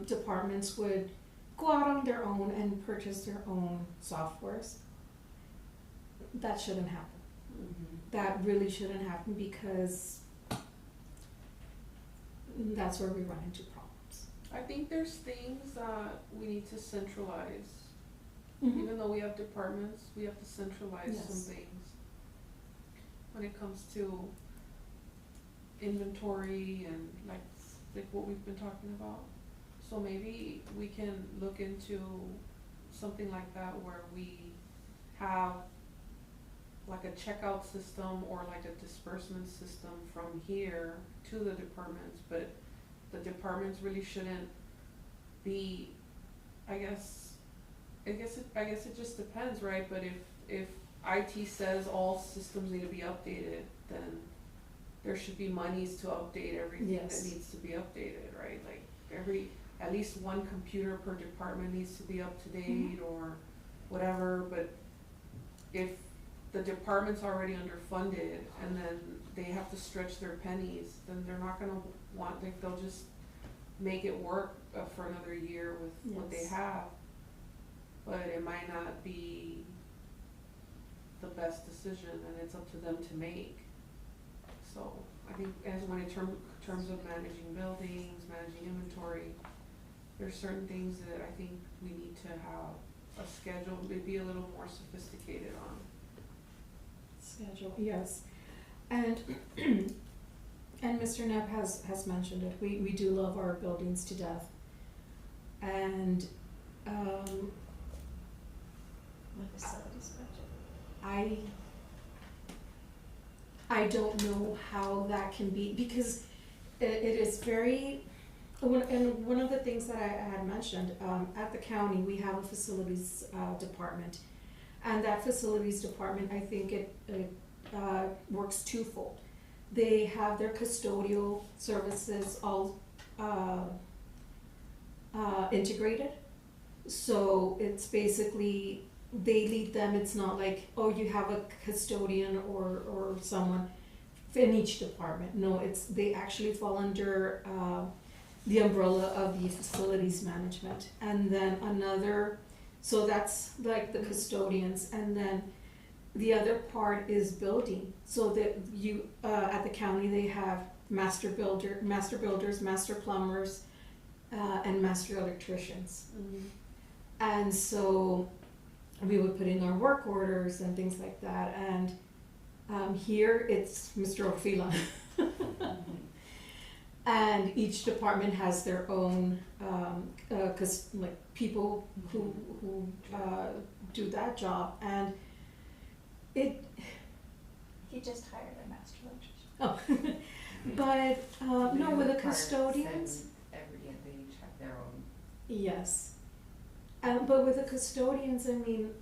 departments would go out on their own and purchase their own softwares. That shouldn't happen. That really shouldn't happen, because that's where we run into problems. I think there's things that we need to centralize. Mhm. Even though we have departments, we have to centralize Yes. some things. When it comes to inventory and like what we've been talking about. So maybe we can look into something like that where we have like a checkout system or like a disbursement system from here to the departments, but the departments really shouldn't be, I guess it just depends, right? But if IT says all systems need to be updated, then there should be monies to update everything Yes. that needs to be updated, right? Like at least one computer per department needs to be up to date or whatever, but if the department's already underfunded and then they have to stretch their pennies, then they're not gonna they'll just make it work for another year with what they Yes. have. But it might not be the best decision, and it's up to them to make. So I think in terms of managing buildings, managing inventory, there's certain things that I think we need to have a schedule, maybe a little more sophisticated on. Schedule, yes. And and Mr. Knapp has mentioned it, we do love our buildings to death. And The facilities budget. I don't know how that can be, because it is very, and one of the things that I had mentioned, at the county, we have a facilities, department. And that facilities department, I think it works twofold. They have their custodial services all, integrated. So it's basically, they lead them, it's not like, oh, you have a custodian or someone in each department. No, they actually fall under, the umbrella of the facilities management. And then so that's like the custodians, and then the other part is building. So that at the county, they have master builders, master plumbers, and master electricians. And so we would put in our work orders and things like that, and here it's Mr. Orfila. And each department has their own, like people who do that job, and He just hired a master electrician. but no, with the Parks custodians, and they each have their own. yes. But with the custodians, I mean,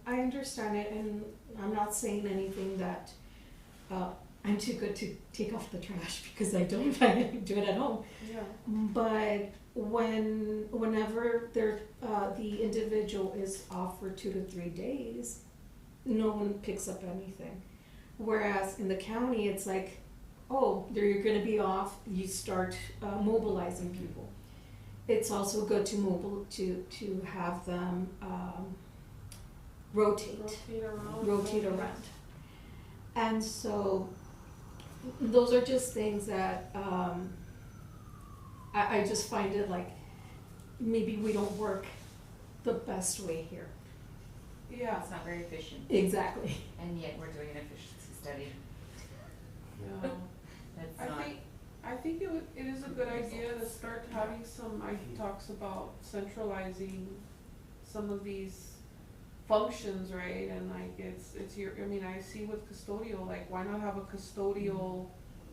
I understand it, and I'm not saying anything that I'm too good to take off the trash, because I don't, I do it at home. Yeah. But whenever the individual is off for 2 to 3 days, no one picks up anything. Whereas in the county, it's like, oh, you're gonna be off, you start mobilizing people. It's also good to have them rotate Rotate around. And so those are just things that I just find it like maybe we don't work the best way here. Yeah, It's not very efficient, Exactly. and yet we're doing an efficiency study. yeah. That's not. I think it is a good idea to start having some, talks about centralizing some of these functions, right? And like it's your, I mean, I see with custodial, like why not have a custodial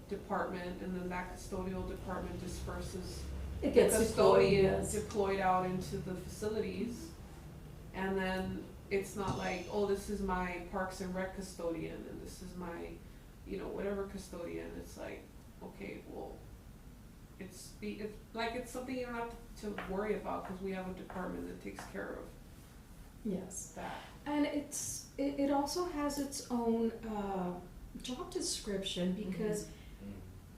department and then that custodial department disperses It gets deployed, custodians yes. deployed out into the facilities. And then it's not like, oh, this is my Parks and Rec custodian and this is my, you know, whatever custodian. It's like, okay, well, it's like it's something you don't have to worry about because we have a department that takes care of Yes. that. And it also has its own job description because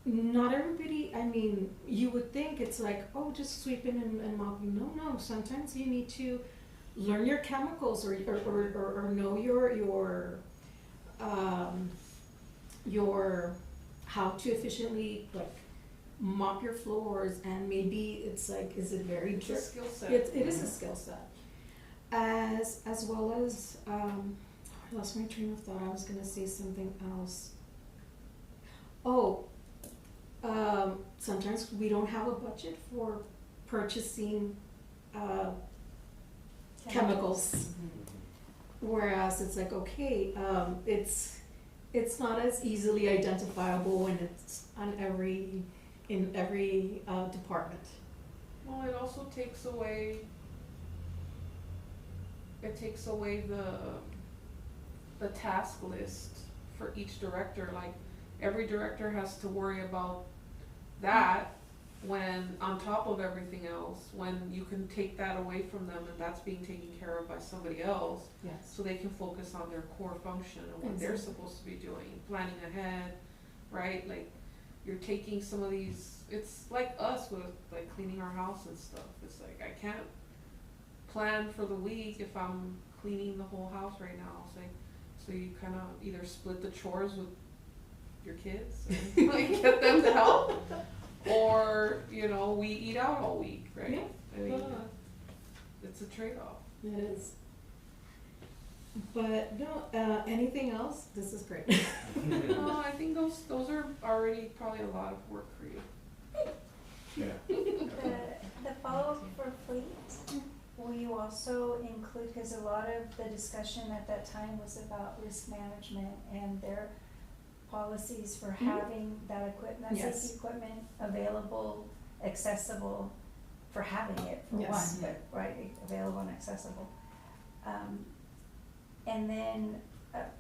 not everybody, I mean, you would think it's like, oh, just sweeping and mopping. No, sometimes you need to learn your chemicals or know your how to efficiently like mop your floors, and maybe it's like, is it very It's a skill set. it is a skill set. As well as I lost my train of thought. I was gonna say something else. Oh, sometimes we don't have a budget for purchasing chemicals. Whereas it's like, okay, it's not as easily identifiable when it's in every department. Well, it also takes away the task list for each director. Like every director has to worry about that when on top of everything else, when you can take that away from them and that's being taken care of by somebody else, Yes. so they can focus on their core function and what they're Exactly. supposed to be doing, planning ahead, right? Like you're taking some of these, it's like us with like cleaning our house and stuff. It's like I can't plan for the week if I'm cleaning the whole house right now. It's like, so you kind of either split the chores with your kids and like get them to help, or you know we eat out all week, right? Yeah. I mean, it's a trade-off. It is. But no, anything else? This is great. No, I think those are already probably a lot of work for you. Yeah. The follow-up for fleet, will you also include, because a lot of the discussion at that time was about risk management and their policies for having that equipment, that Yes. safety equipment available, accessible, for having it for one, Yes. but, right, available and accessible. And then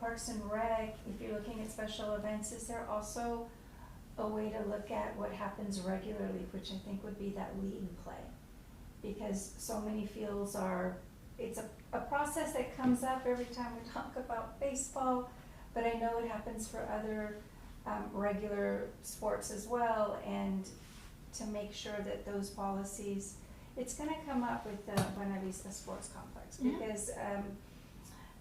Parks and Rec, if you're looking at special events, is there also a way to look at what happens regularly, which I think would be that league play? Because so many fields are, it's a process that comes up every time we talk about baseball, but I know it happens for other regular sports as well, and to make sure that those policies, it's gonna come up with the Buena Vista Sports Complex, Mhm. because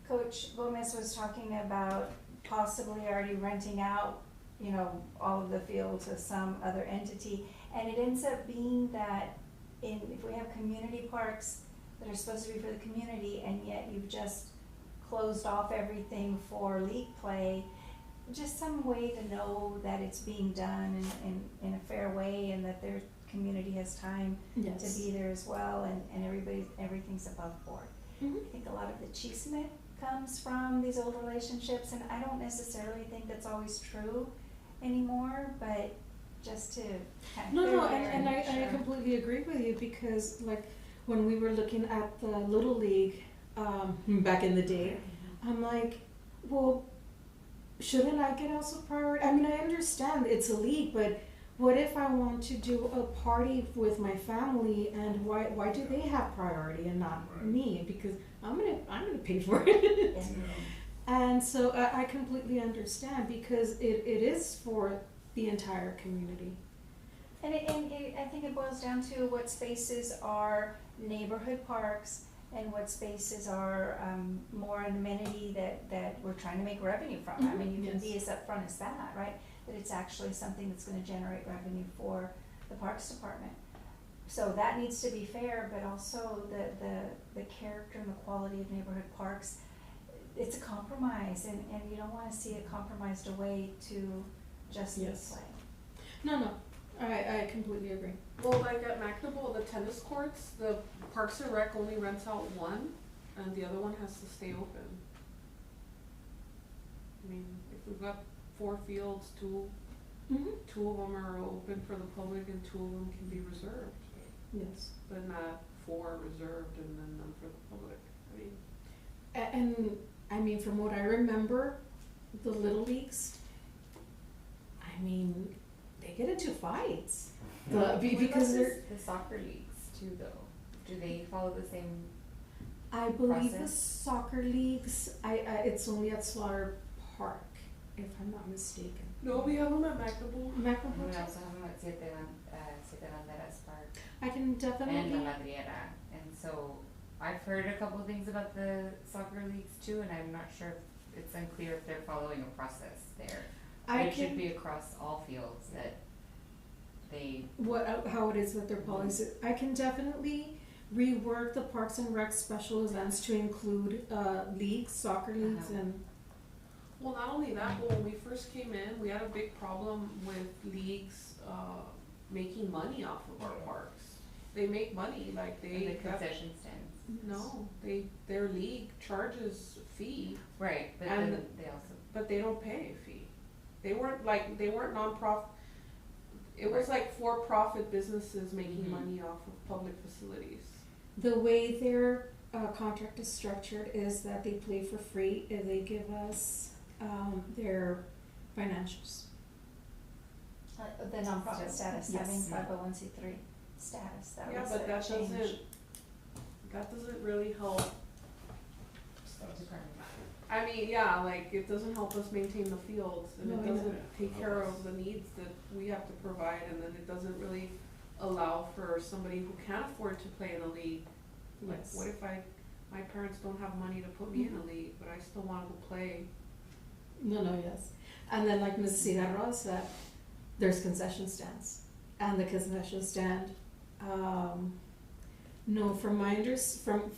Coach Gomez was talking about possibly already renting out, you know, all of the field to some other entity, and it ends up being that if we have community parks that are supposed to be for the community, and yet you've just closed off everything for league play, just some way to know that it's being done in a fair way, and that their community has time Yes. to be there as well, and everything's above board. Mhm. I think a lot of the chisme comes from these old relationships, and I don't necessarily think that's always true anymore, but just to kind of No, clear no, the air and I make sure. completely agree with you, because like when we were looking at the Little League back in the day, I'm like, well, shouldn't I get also priority? I mean, I understand it's a league, but what if I want to do a party with my family, and why do they have priority and not Right. me? Because I'm gonna pay for it. Yeah. And so I completely understand because it is for the entire community. And I think it boils down to what spaces are neighborhood parks and what spaces are, more an amenity that we're trying to make revenue from. I mean, you can be Yes. as upfront as that, right? That it's actually something that's gonna generate revenue for the Parks Department. So that needs to be fair, but also the character and the quality of neighborhood parks, it's a compromise, and you don't wanna see it compromised away to just Yes. play. No, I completely agree. Well, like at McNable, the tennis courts, the Parks and Rec only rents out one, and the other one has to stay open. I mean, if we've got 4 fields, two of them are open for the public and 2 of them can be reserved, Yes. but not 4 reserved and then none for the public. I mean, And I mean, from what I remember, the little leagues, I mean, they get into fights. Because they're, the soccer leagues too, though. Do they follow the same? I believe the Process? soccer leagues, it's only at Slaughter Park, if I'm not mistaken. no, we have them at McNable. Macro We Hotel? also have them at Siete Banderas Park I can and La definitely, Madriera. And so I've heard a couple of things about the soccer leagues too, and I'm not sure if it's unclear if they're following a process there. But I it should can, be across all fields that they, how it is with their policy. I can definitely rework the Parks and Rec special events to include, leagues, soccer leagues Uh-huh. and, Well, not only that, but when we first came in, we had a big problem with leagues, making money off of our parks. They make money, like the they, concession stands. no, their league charges a fee, Right, but And then they also, but they don't pay a fee. They weren't nonprofit, it was Right. like for-profit businesses making Mhm. money off of public facilities. the way their, contract is structured is that they play for free and they give us, their financials. The nonprofit status, having Yes. 501c3 status, that Yeah, was but a that change. doesn't really help. department. I mean, yeah, like, it doesn't help us maintain the fields, and No, it I know. doesn't take care of the needs that we have to provide, and then it doesn't really allow for somebody who can't afford to play in a league. Like, Yes. what if my parents don't have money to put me in a league, but I still wanna go play? No, yes. And then like Ms. Cigarro said, there's concession stands. And the concession stand, no, from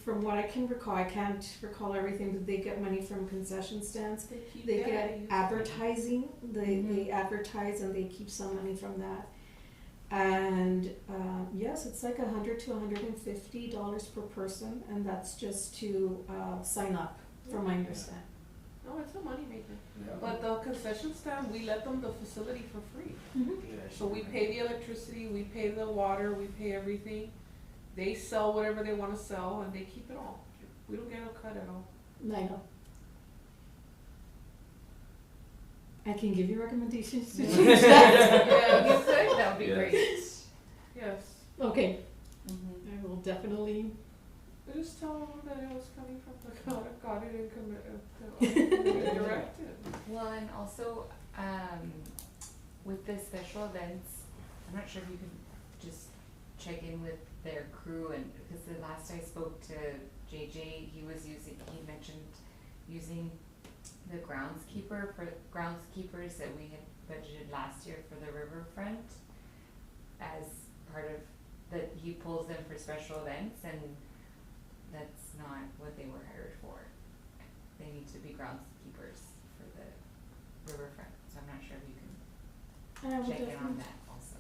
from what I can recall, I can't recall everything, but they get money from concession stands. They get advertising, they advertise and they keep some money from that. And, yes, it's like $100 to $150 per person, and that's just to, sign up, from my understanding. No, it's a moneymaker. Yeah. But the concession stand, we let them the facility for free. Mhm. So we pay the electricity, we pay the water, we pay everything. They sell whatever they wanna sell and they keep it all. We don't get a cut at all. I know. I can give you recommendations to change that. Yeah, you could, that would be Yeah. great. Yes. Okay, Mhm. I will definitely. I just tell them that it was coming from the Audit and directed. Well, and also, with the special events, I'm not sure if you could just check in with their crew, and, because the last I spoke to JJ, he mentioned using the groundskeepers that we had budgeted last year for the riverfront as part of, that he pulls them for special events, and that's not what they were hired for. They need to be groundskeepers for the riverfront, so I'm not sure if you can I will check in on definitely. that also.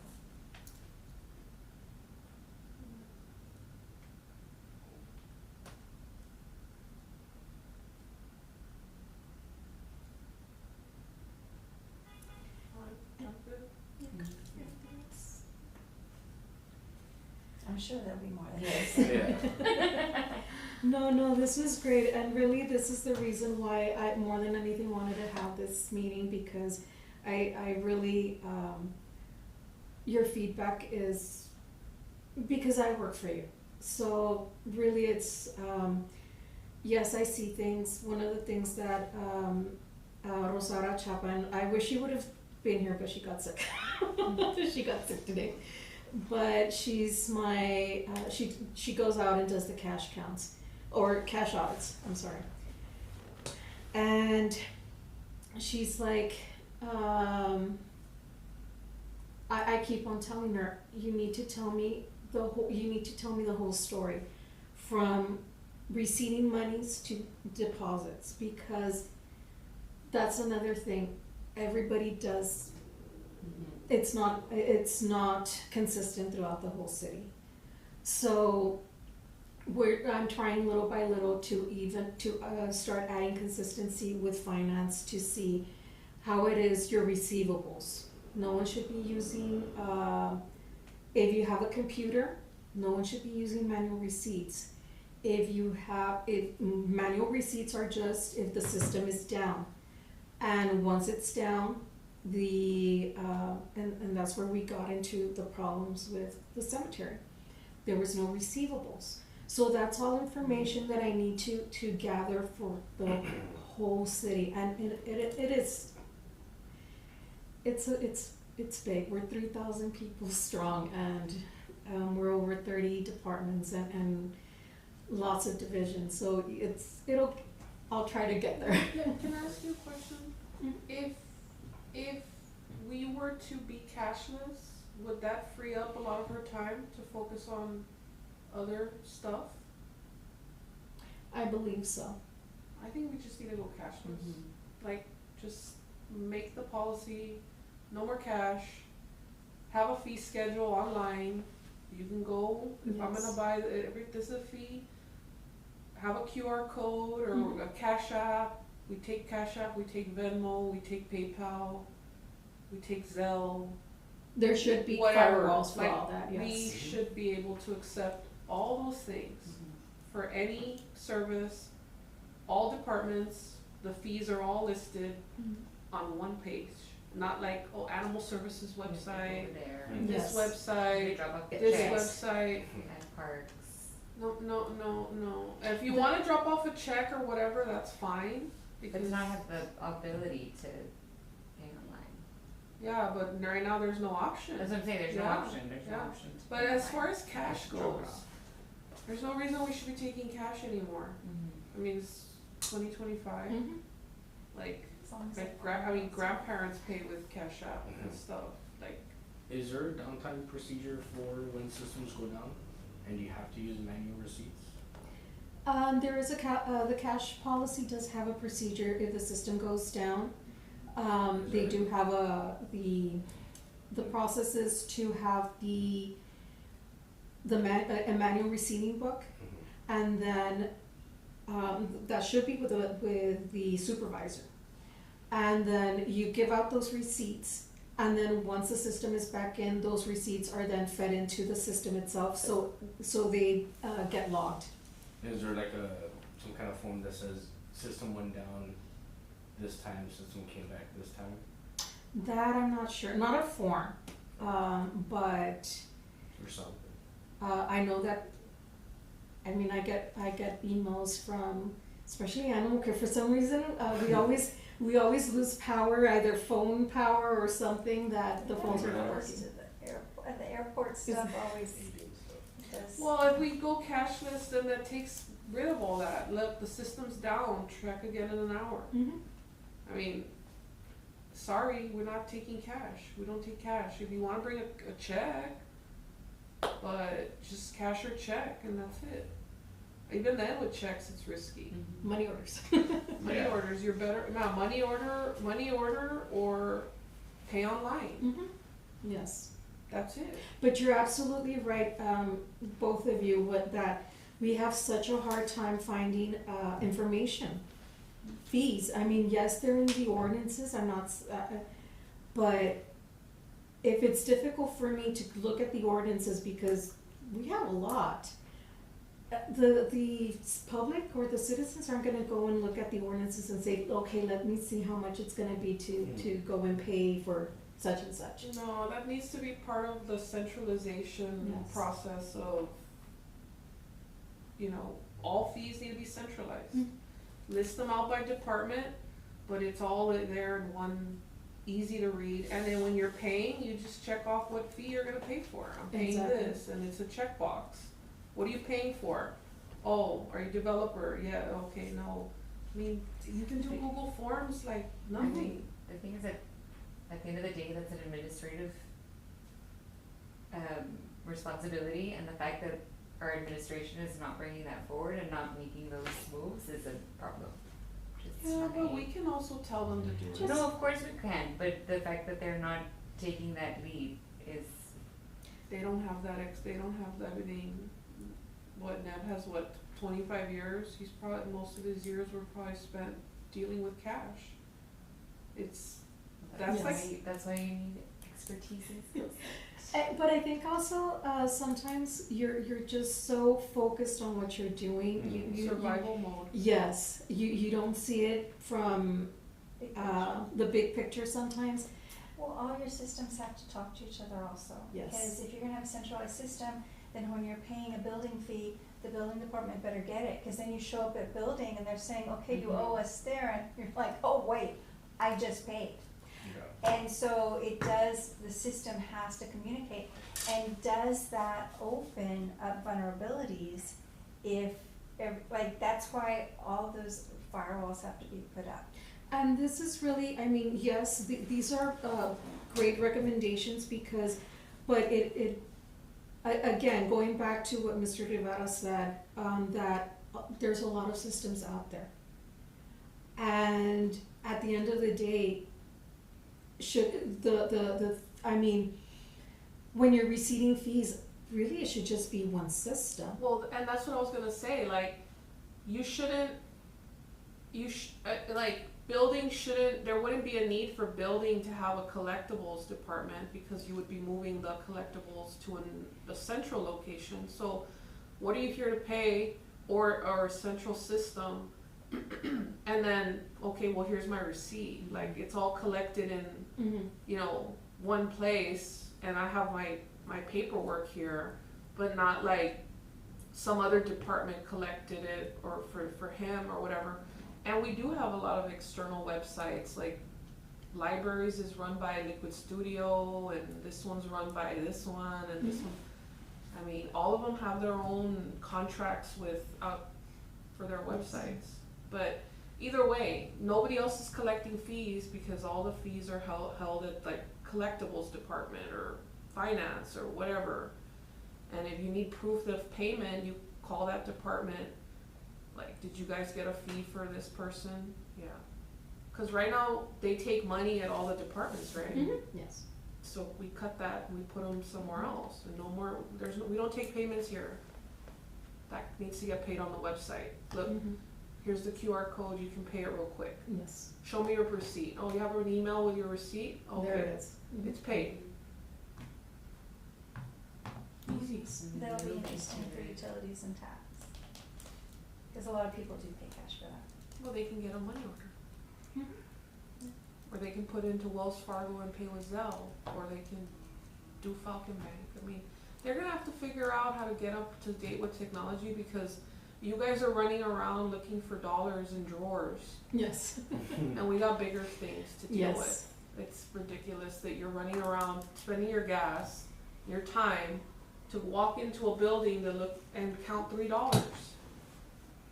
I'm sure there'll be more than Yes. this. Yeah. No, this was great, and really, this is the reason why I, more than anything, wanted to have this meeting, because I really, your feedback is, because I work for you, so really it's, yes, I see things. One of the things that Rosara Chapman, I wish she would have been here, but she got sick. She got sick today. But she's my, she goes out and does the cash counts, or cash audits, I'm sorry. And she's like, I keep on telling her, you need to tell me the whole story, from receiving monies to deposits, because that's another thing everybody does. It's not consistent throughout the whole city. So I'm trying little by little to start adding consistency with finance, to see how it is your receivables. No one should be using, if you have a computer, no one should be using manual receipts. If manual receipts are just if the system is down, and once it's down, and that's where we got into the problems with the cemetery. There was no receivables. So that's all information that I need to gather for the whole city, and it's big. We're 3,000 people strong, and we're over 30 departments and lots of divisions. So I'll try to get there. Yeah, can I ask you a question? Mhm. If we were to be cashless, would that free up a lot of her time to focus on other stuff? I believe so. I think we just need to go cashless. Like, just make the policy, no more cash, have a fee schedule online. You can go, if I'm Yes. gonna buy, this is a fee, have a QR code or Mhm. a Cash App. We take Cash App, we take Venmo, we take PayPal, we take Zelle. There should be Whatever. firewalls for Like, all that, yes. We should be able to accept all those things for any service, all departments. The fees are all listed Mhm. on one page, not like, oh, animal services website, Over there. Yes. this website, They drop off the this checks website. at parks. No. If you wanna drop off a check or whatever, that's fine, But because, to not have the ability to pay online. yeah, but right now there's no option. That's what I'm saying, there's no Yeah, option, there's no yeah. option to But pay as online. far as cash Drop goes, off. there's no reason we should be taking cash anymore. I mean, it's 2025, Mhm. like, As long as like it- grandparents pay with Cash App and Mhm. stuff, like, Is there a downtime procedure for when systems go down, and you have to use manual receipts? There is the cash policy does have a procedure if the system goes down. They do have the process is to have a manual receiving book, and then that should be with the supervisor. And then you give out those receipts, and then once the system is back in, those receipts are then fed into the system itself, so they get logged. Is there like some kind of form that says system went down this time, system came back this time, That I'm not sure, not a form, but or something? I know that, I mean, I get emails from, especially animal care, for some reason, we always lose power, either phone power or something, that the phones are not Goes working. to the airport, and the airport stuff always does. well, if we go cashless, then that takes rid of all that. Let the system's down, check again in an hour. Mhm. I mean, sorry, we're not taking cash. We don't take cash. If you wanna bring a check, but just cash or check, and that's it. Even then with checks, it's risky. Money orders. Money Yeah. orders, you're better, now, money order or pay online, Mhm. Yes. that's it. But you're absolutely right, both of you, that we have such a hard time finding information. Fees, I mean, yes, they're in the ordinances, I'm not, but if it's difficult for me to look at the ordinances, because we have a lot, the public or the citizens aren't gonna go and look at the ordinances and say, okay, let me see how much it's gonna be to go and pay for such and such. No, that needs to be part of the centralization Yes. process of, all fees need to be centralized. Mm. List them out by department, but it's all there in one, easy to read, and then when you're paying, you just check off what fee you're gonna pay for. I'm paying Exactly. this, and it's a checkbox. What are you paying for? Oh, are you developer? Yeah, okay, no. I mean, you can do Google Forms like nothing. The thing is that, at the end of the day, that's an administrative, responsibility, and the fact that our administration is not bringing that forward and not making those moves is a problem. Just Yeah, for but me. we can also tell them to do it. No, of course we can, but the fact that they're not taking that lead is, They don't have that they don't have that everything. What, Neb has 25 years? He's probably, most of his years were probably spent dealing with cash. It's, that's that's why you need expertise and skills. But I think also, sometimes you're just so focused on what you're doing, you. survival mode. Yes, you don't see it from, Big picture. the big picture sometimes. Well, all your systems have to talk to each other also. Yes. Because if you're gonna have a centralized system, then when you're paying a building fee, the building department better get it, cause then you show up at building and they're saying, okay, you Mhm. owe us there, and you're like, oh, wait, I just paid. Yeah. And so it does, the system has to communicate, and does that open up vulnerabilities if, like, that's why all those firewalls have to be put up. And this is really, I mean, yes, these are, great recommendations because, but again, going back to what Mr. Rivera said, that there's a lot of systems out there. And at the end of the day, should I mean, when you're receiving fees, really it should just be one system. Well, and that's what I was gonna say, like, you shouldn't, building shouldn't, there wouldn't be a need for building to have a collectibles department, because you would be moving the collectibles to a central location. So what are you here to pay, or a central system, and then, okay, well, here's my receipt, like, it's all collected in, you know, one place, and I have my paperwork here, but not like some other department collected it, or for him or whatever. And we do have a lot of external websites, like libraries is run by Liquid Studio, and this one's run by this one, and this one. I mean, all of them have their own contracts with, for their websites. But either way, nobody else is collecting fees, because all the fees are held at like collectibles department or finance or whatever. And if you need proof of payment, you call that department. Like, did you guys get a fee for this person? Yeah. Cause right now, they take money at all the departments, right? Yes. So we cut that and we put them somewhere else, and no more, we don't take payments here. That needs to get paid on the website. Look, here's the QR code, you can pay it real quick. Yes. Show me your receipt. Oh, you have an email with your receipt? Okay. There it is. It's paid. Easy. That'll be interesting for utilities and tax. Cause a lot of people do pay cash for that. Well, they can get a money order. Or they can put into Wells Fargo and pay with Zelle, or they can do Falcon Bank. I mean, they're gonna have to figure out how to get up to date with technology, because you guys are running around looking for dollars in drawers, Yes. and we got bigger things to deal Yes. with. It's ridiculous that you're running around spending your gas, your time, to walk into a building to look and count $3.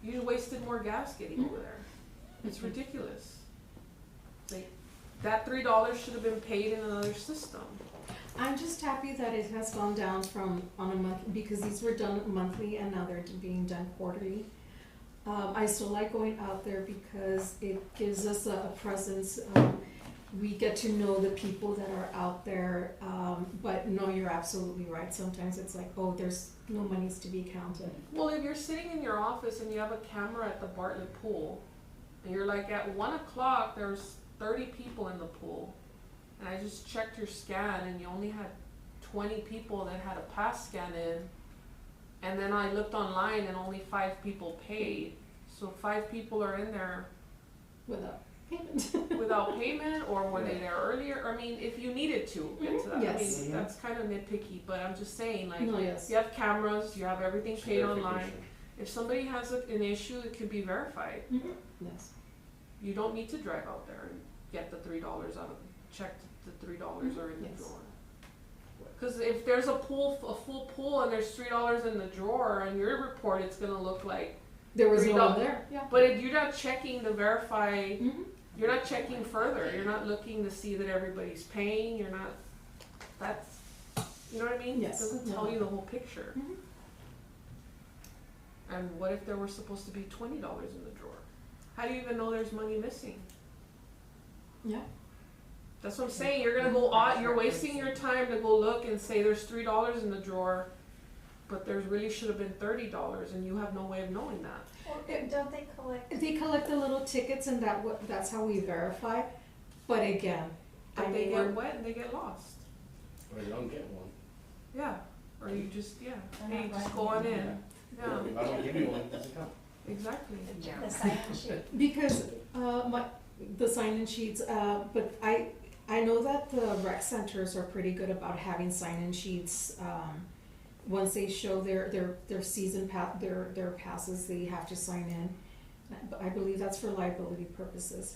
You wasted more gas getting over there. It's ridiculous. Like, that $3 should have been paid in another system. I'm just happy that it has gone down from on a month, because these were done monthly and now they're being done quarterly. I still like going out there because it gives us a presence. We get to know the people that are out there, but no, you're absolutely right. Sometimes it's like, oh, there's no monies to be counted. Well, if you're sitting in your office and you have a camera at the Bartlett pool, and you're like, at 1 o'clock, there's 30 people in the pool, and I just checked your scan and you only had 20 people that had a pass scan in, and then I looked online and only 5 people paid, so 5 people are in there Without payment. without payment, or were they there earlier? I mean, if you needed to get to that, Yes. I mean, that's kind of nitpicky, but I'm just saying, like, No, yes. you have cameras, you have everything paid online. Verification. If somebody has an issue, it can be verified. Yes. You don't need to drive out there and get the $3 out of, check the $3 are in the Yes. drawer. Cause if there's a full pool and there's $3 in the drawer, on your report, it's gonna look like, There was no $3. one there, yeah. but if you're not checking to verify, Mhm. you're not checking further, you're not looking to see that everybody's paying, you're not, that's, you know what I mean? Yes. It doesn't tell No. you the whole picture. Mhm. And what if there were supposed to be $20 in the drawer? How do you even know there's money missing? Yeah. That's what I'm saying, you're gonna go, you're wasting your time to go look and say there's $3 in the drawer, but there's really should have been $30 and you have no way of knowing that. Or don't they collect, They collect the little tickets and that's how we verify, but again, But I they mean, get we're, wet and they get lost. Or you don't get one. Yeah, or you just, yeah, They're hey, not just go on writing in. Yeah, If I don't give you one, it doesn't count. exactly. Yeah. the sign-in sheet? because, the sign-in sheets, but I know that the rec centers are pretty good about having sign-in sheets, once they show their season their passes, they have to sign in. But I believe that's for liability purposes.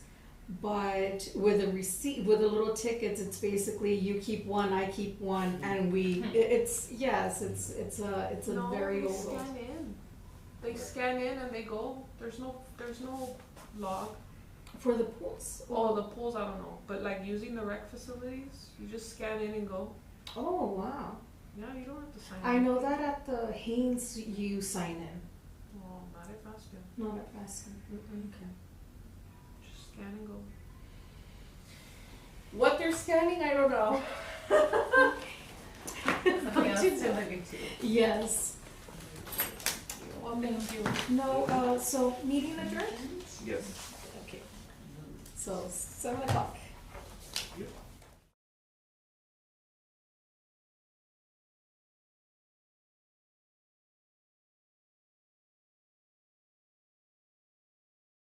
But with a receipt, with the little tickets, it's basically you keep one, I keep one, and it's a No, very they old. scan in. They scan in and they go, there's no log. For the pools? Oh, the pools, I don't know, but like using the rec facilities, you just scan in and go. Oh, wow. Yeah, you don't have to sign in. I know that at the Haynes you sign in, Well, not at Baskin. not at Baskin. Mm-mm. Okay. Just scan and go. What they're scanning, I don't know. Something else to look into. Yes. Well, thank you. No, so meeting adjourned? Yes. Okay. So 7 o'clock. Yep.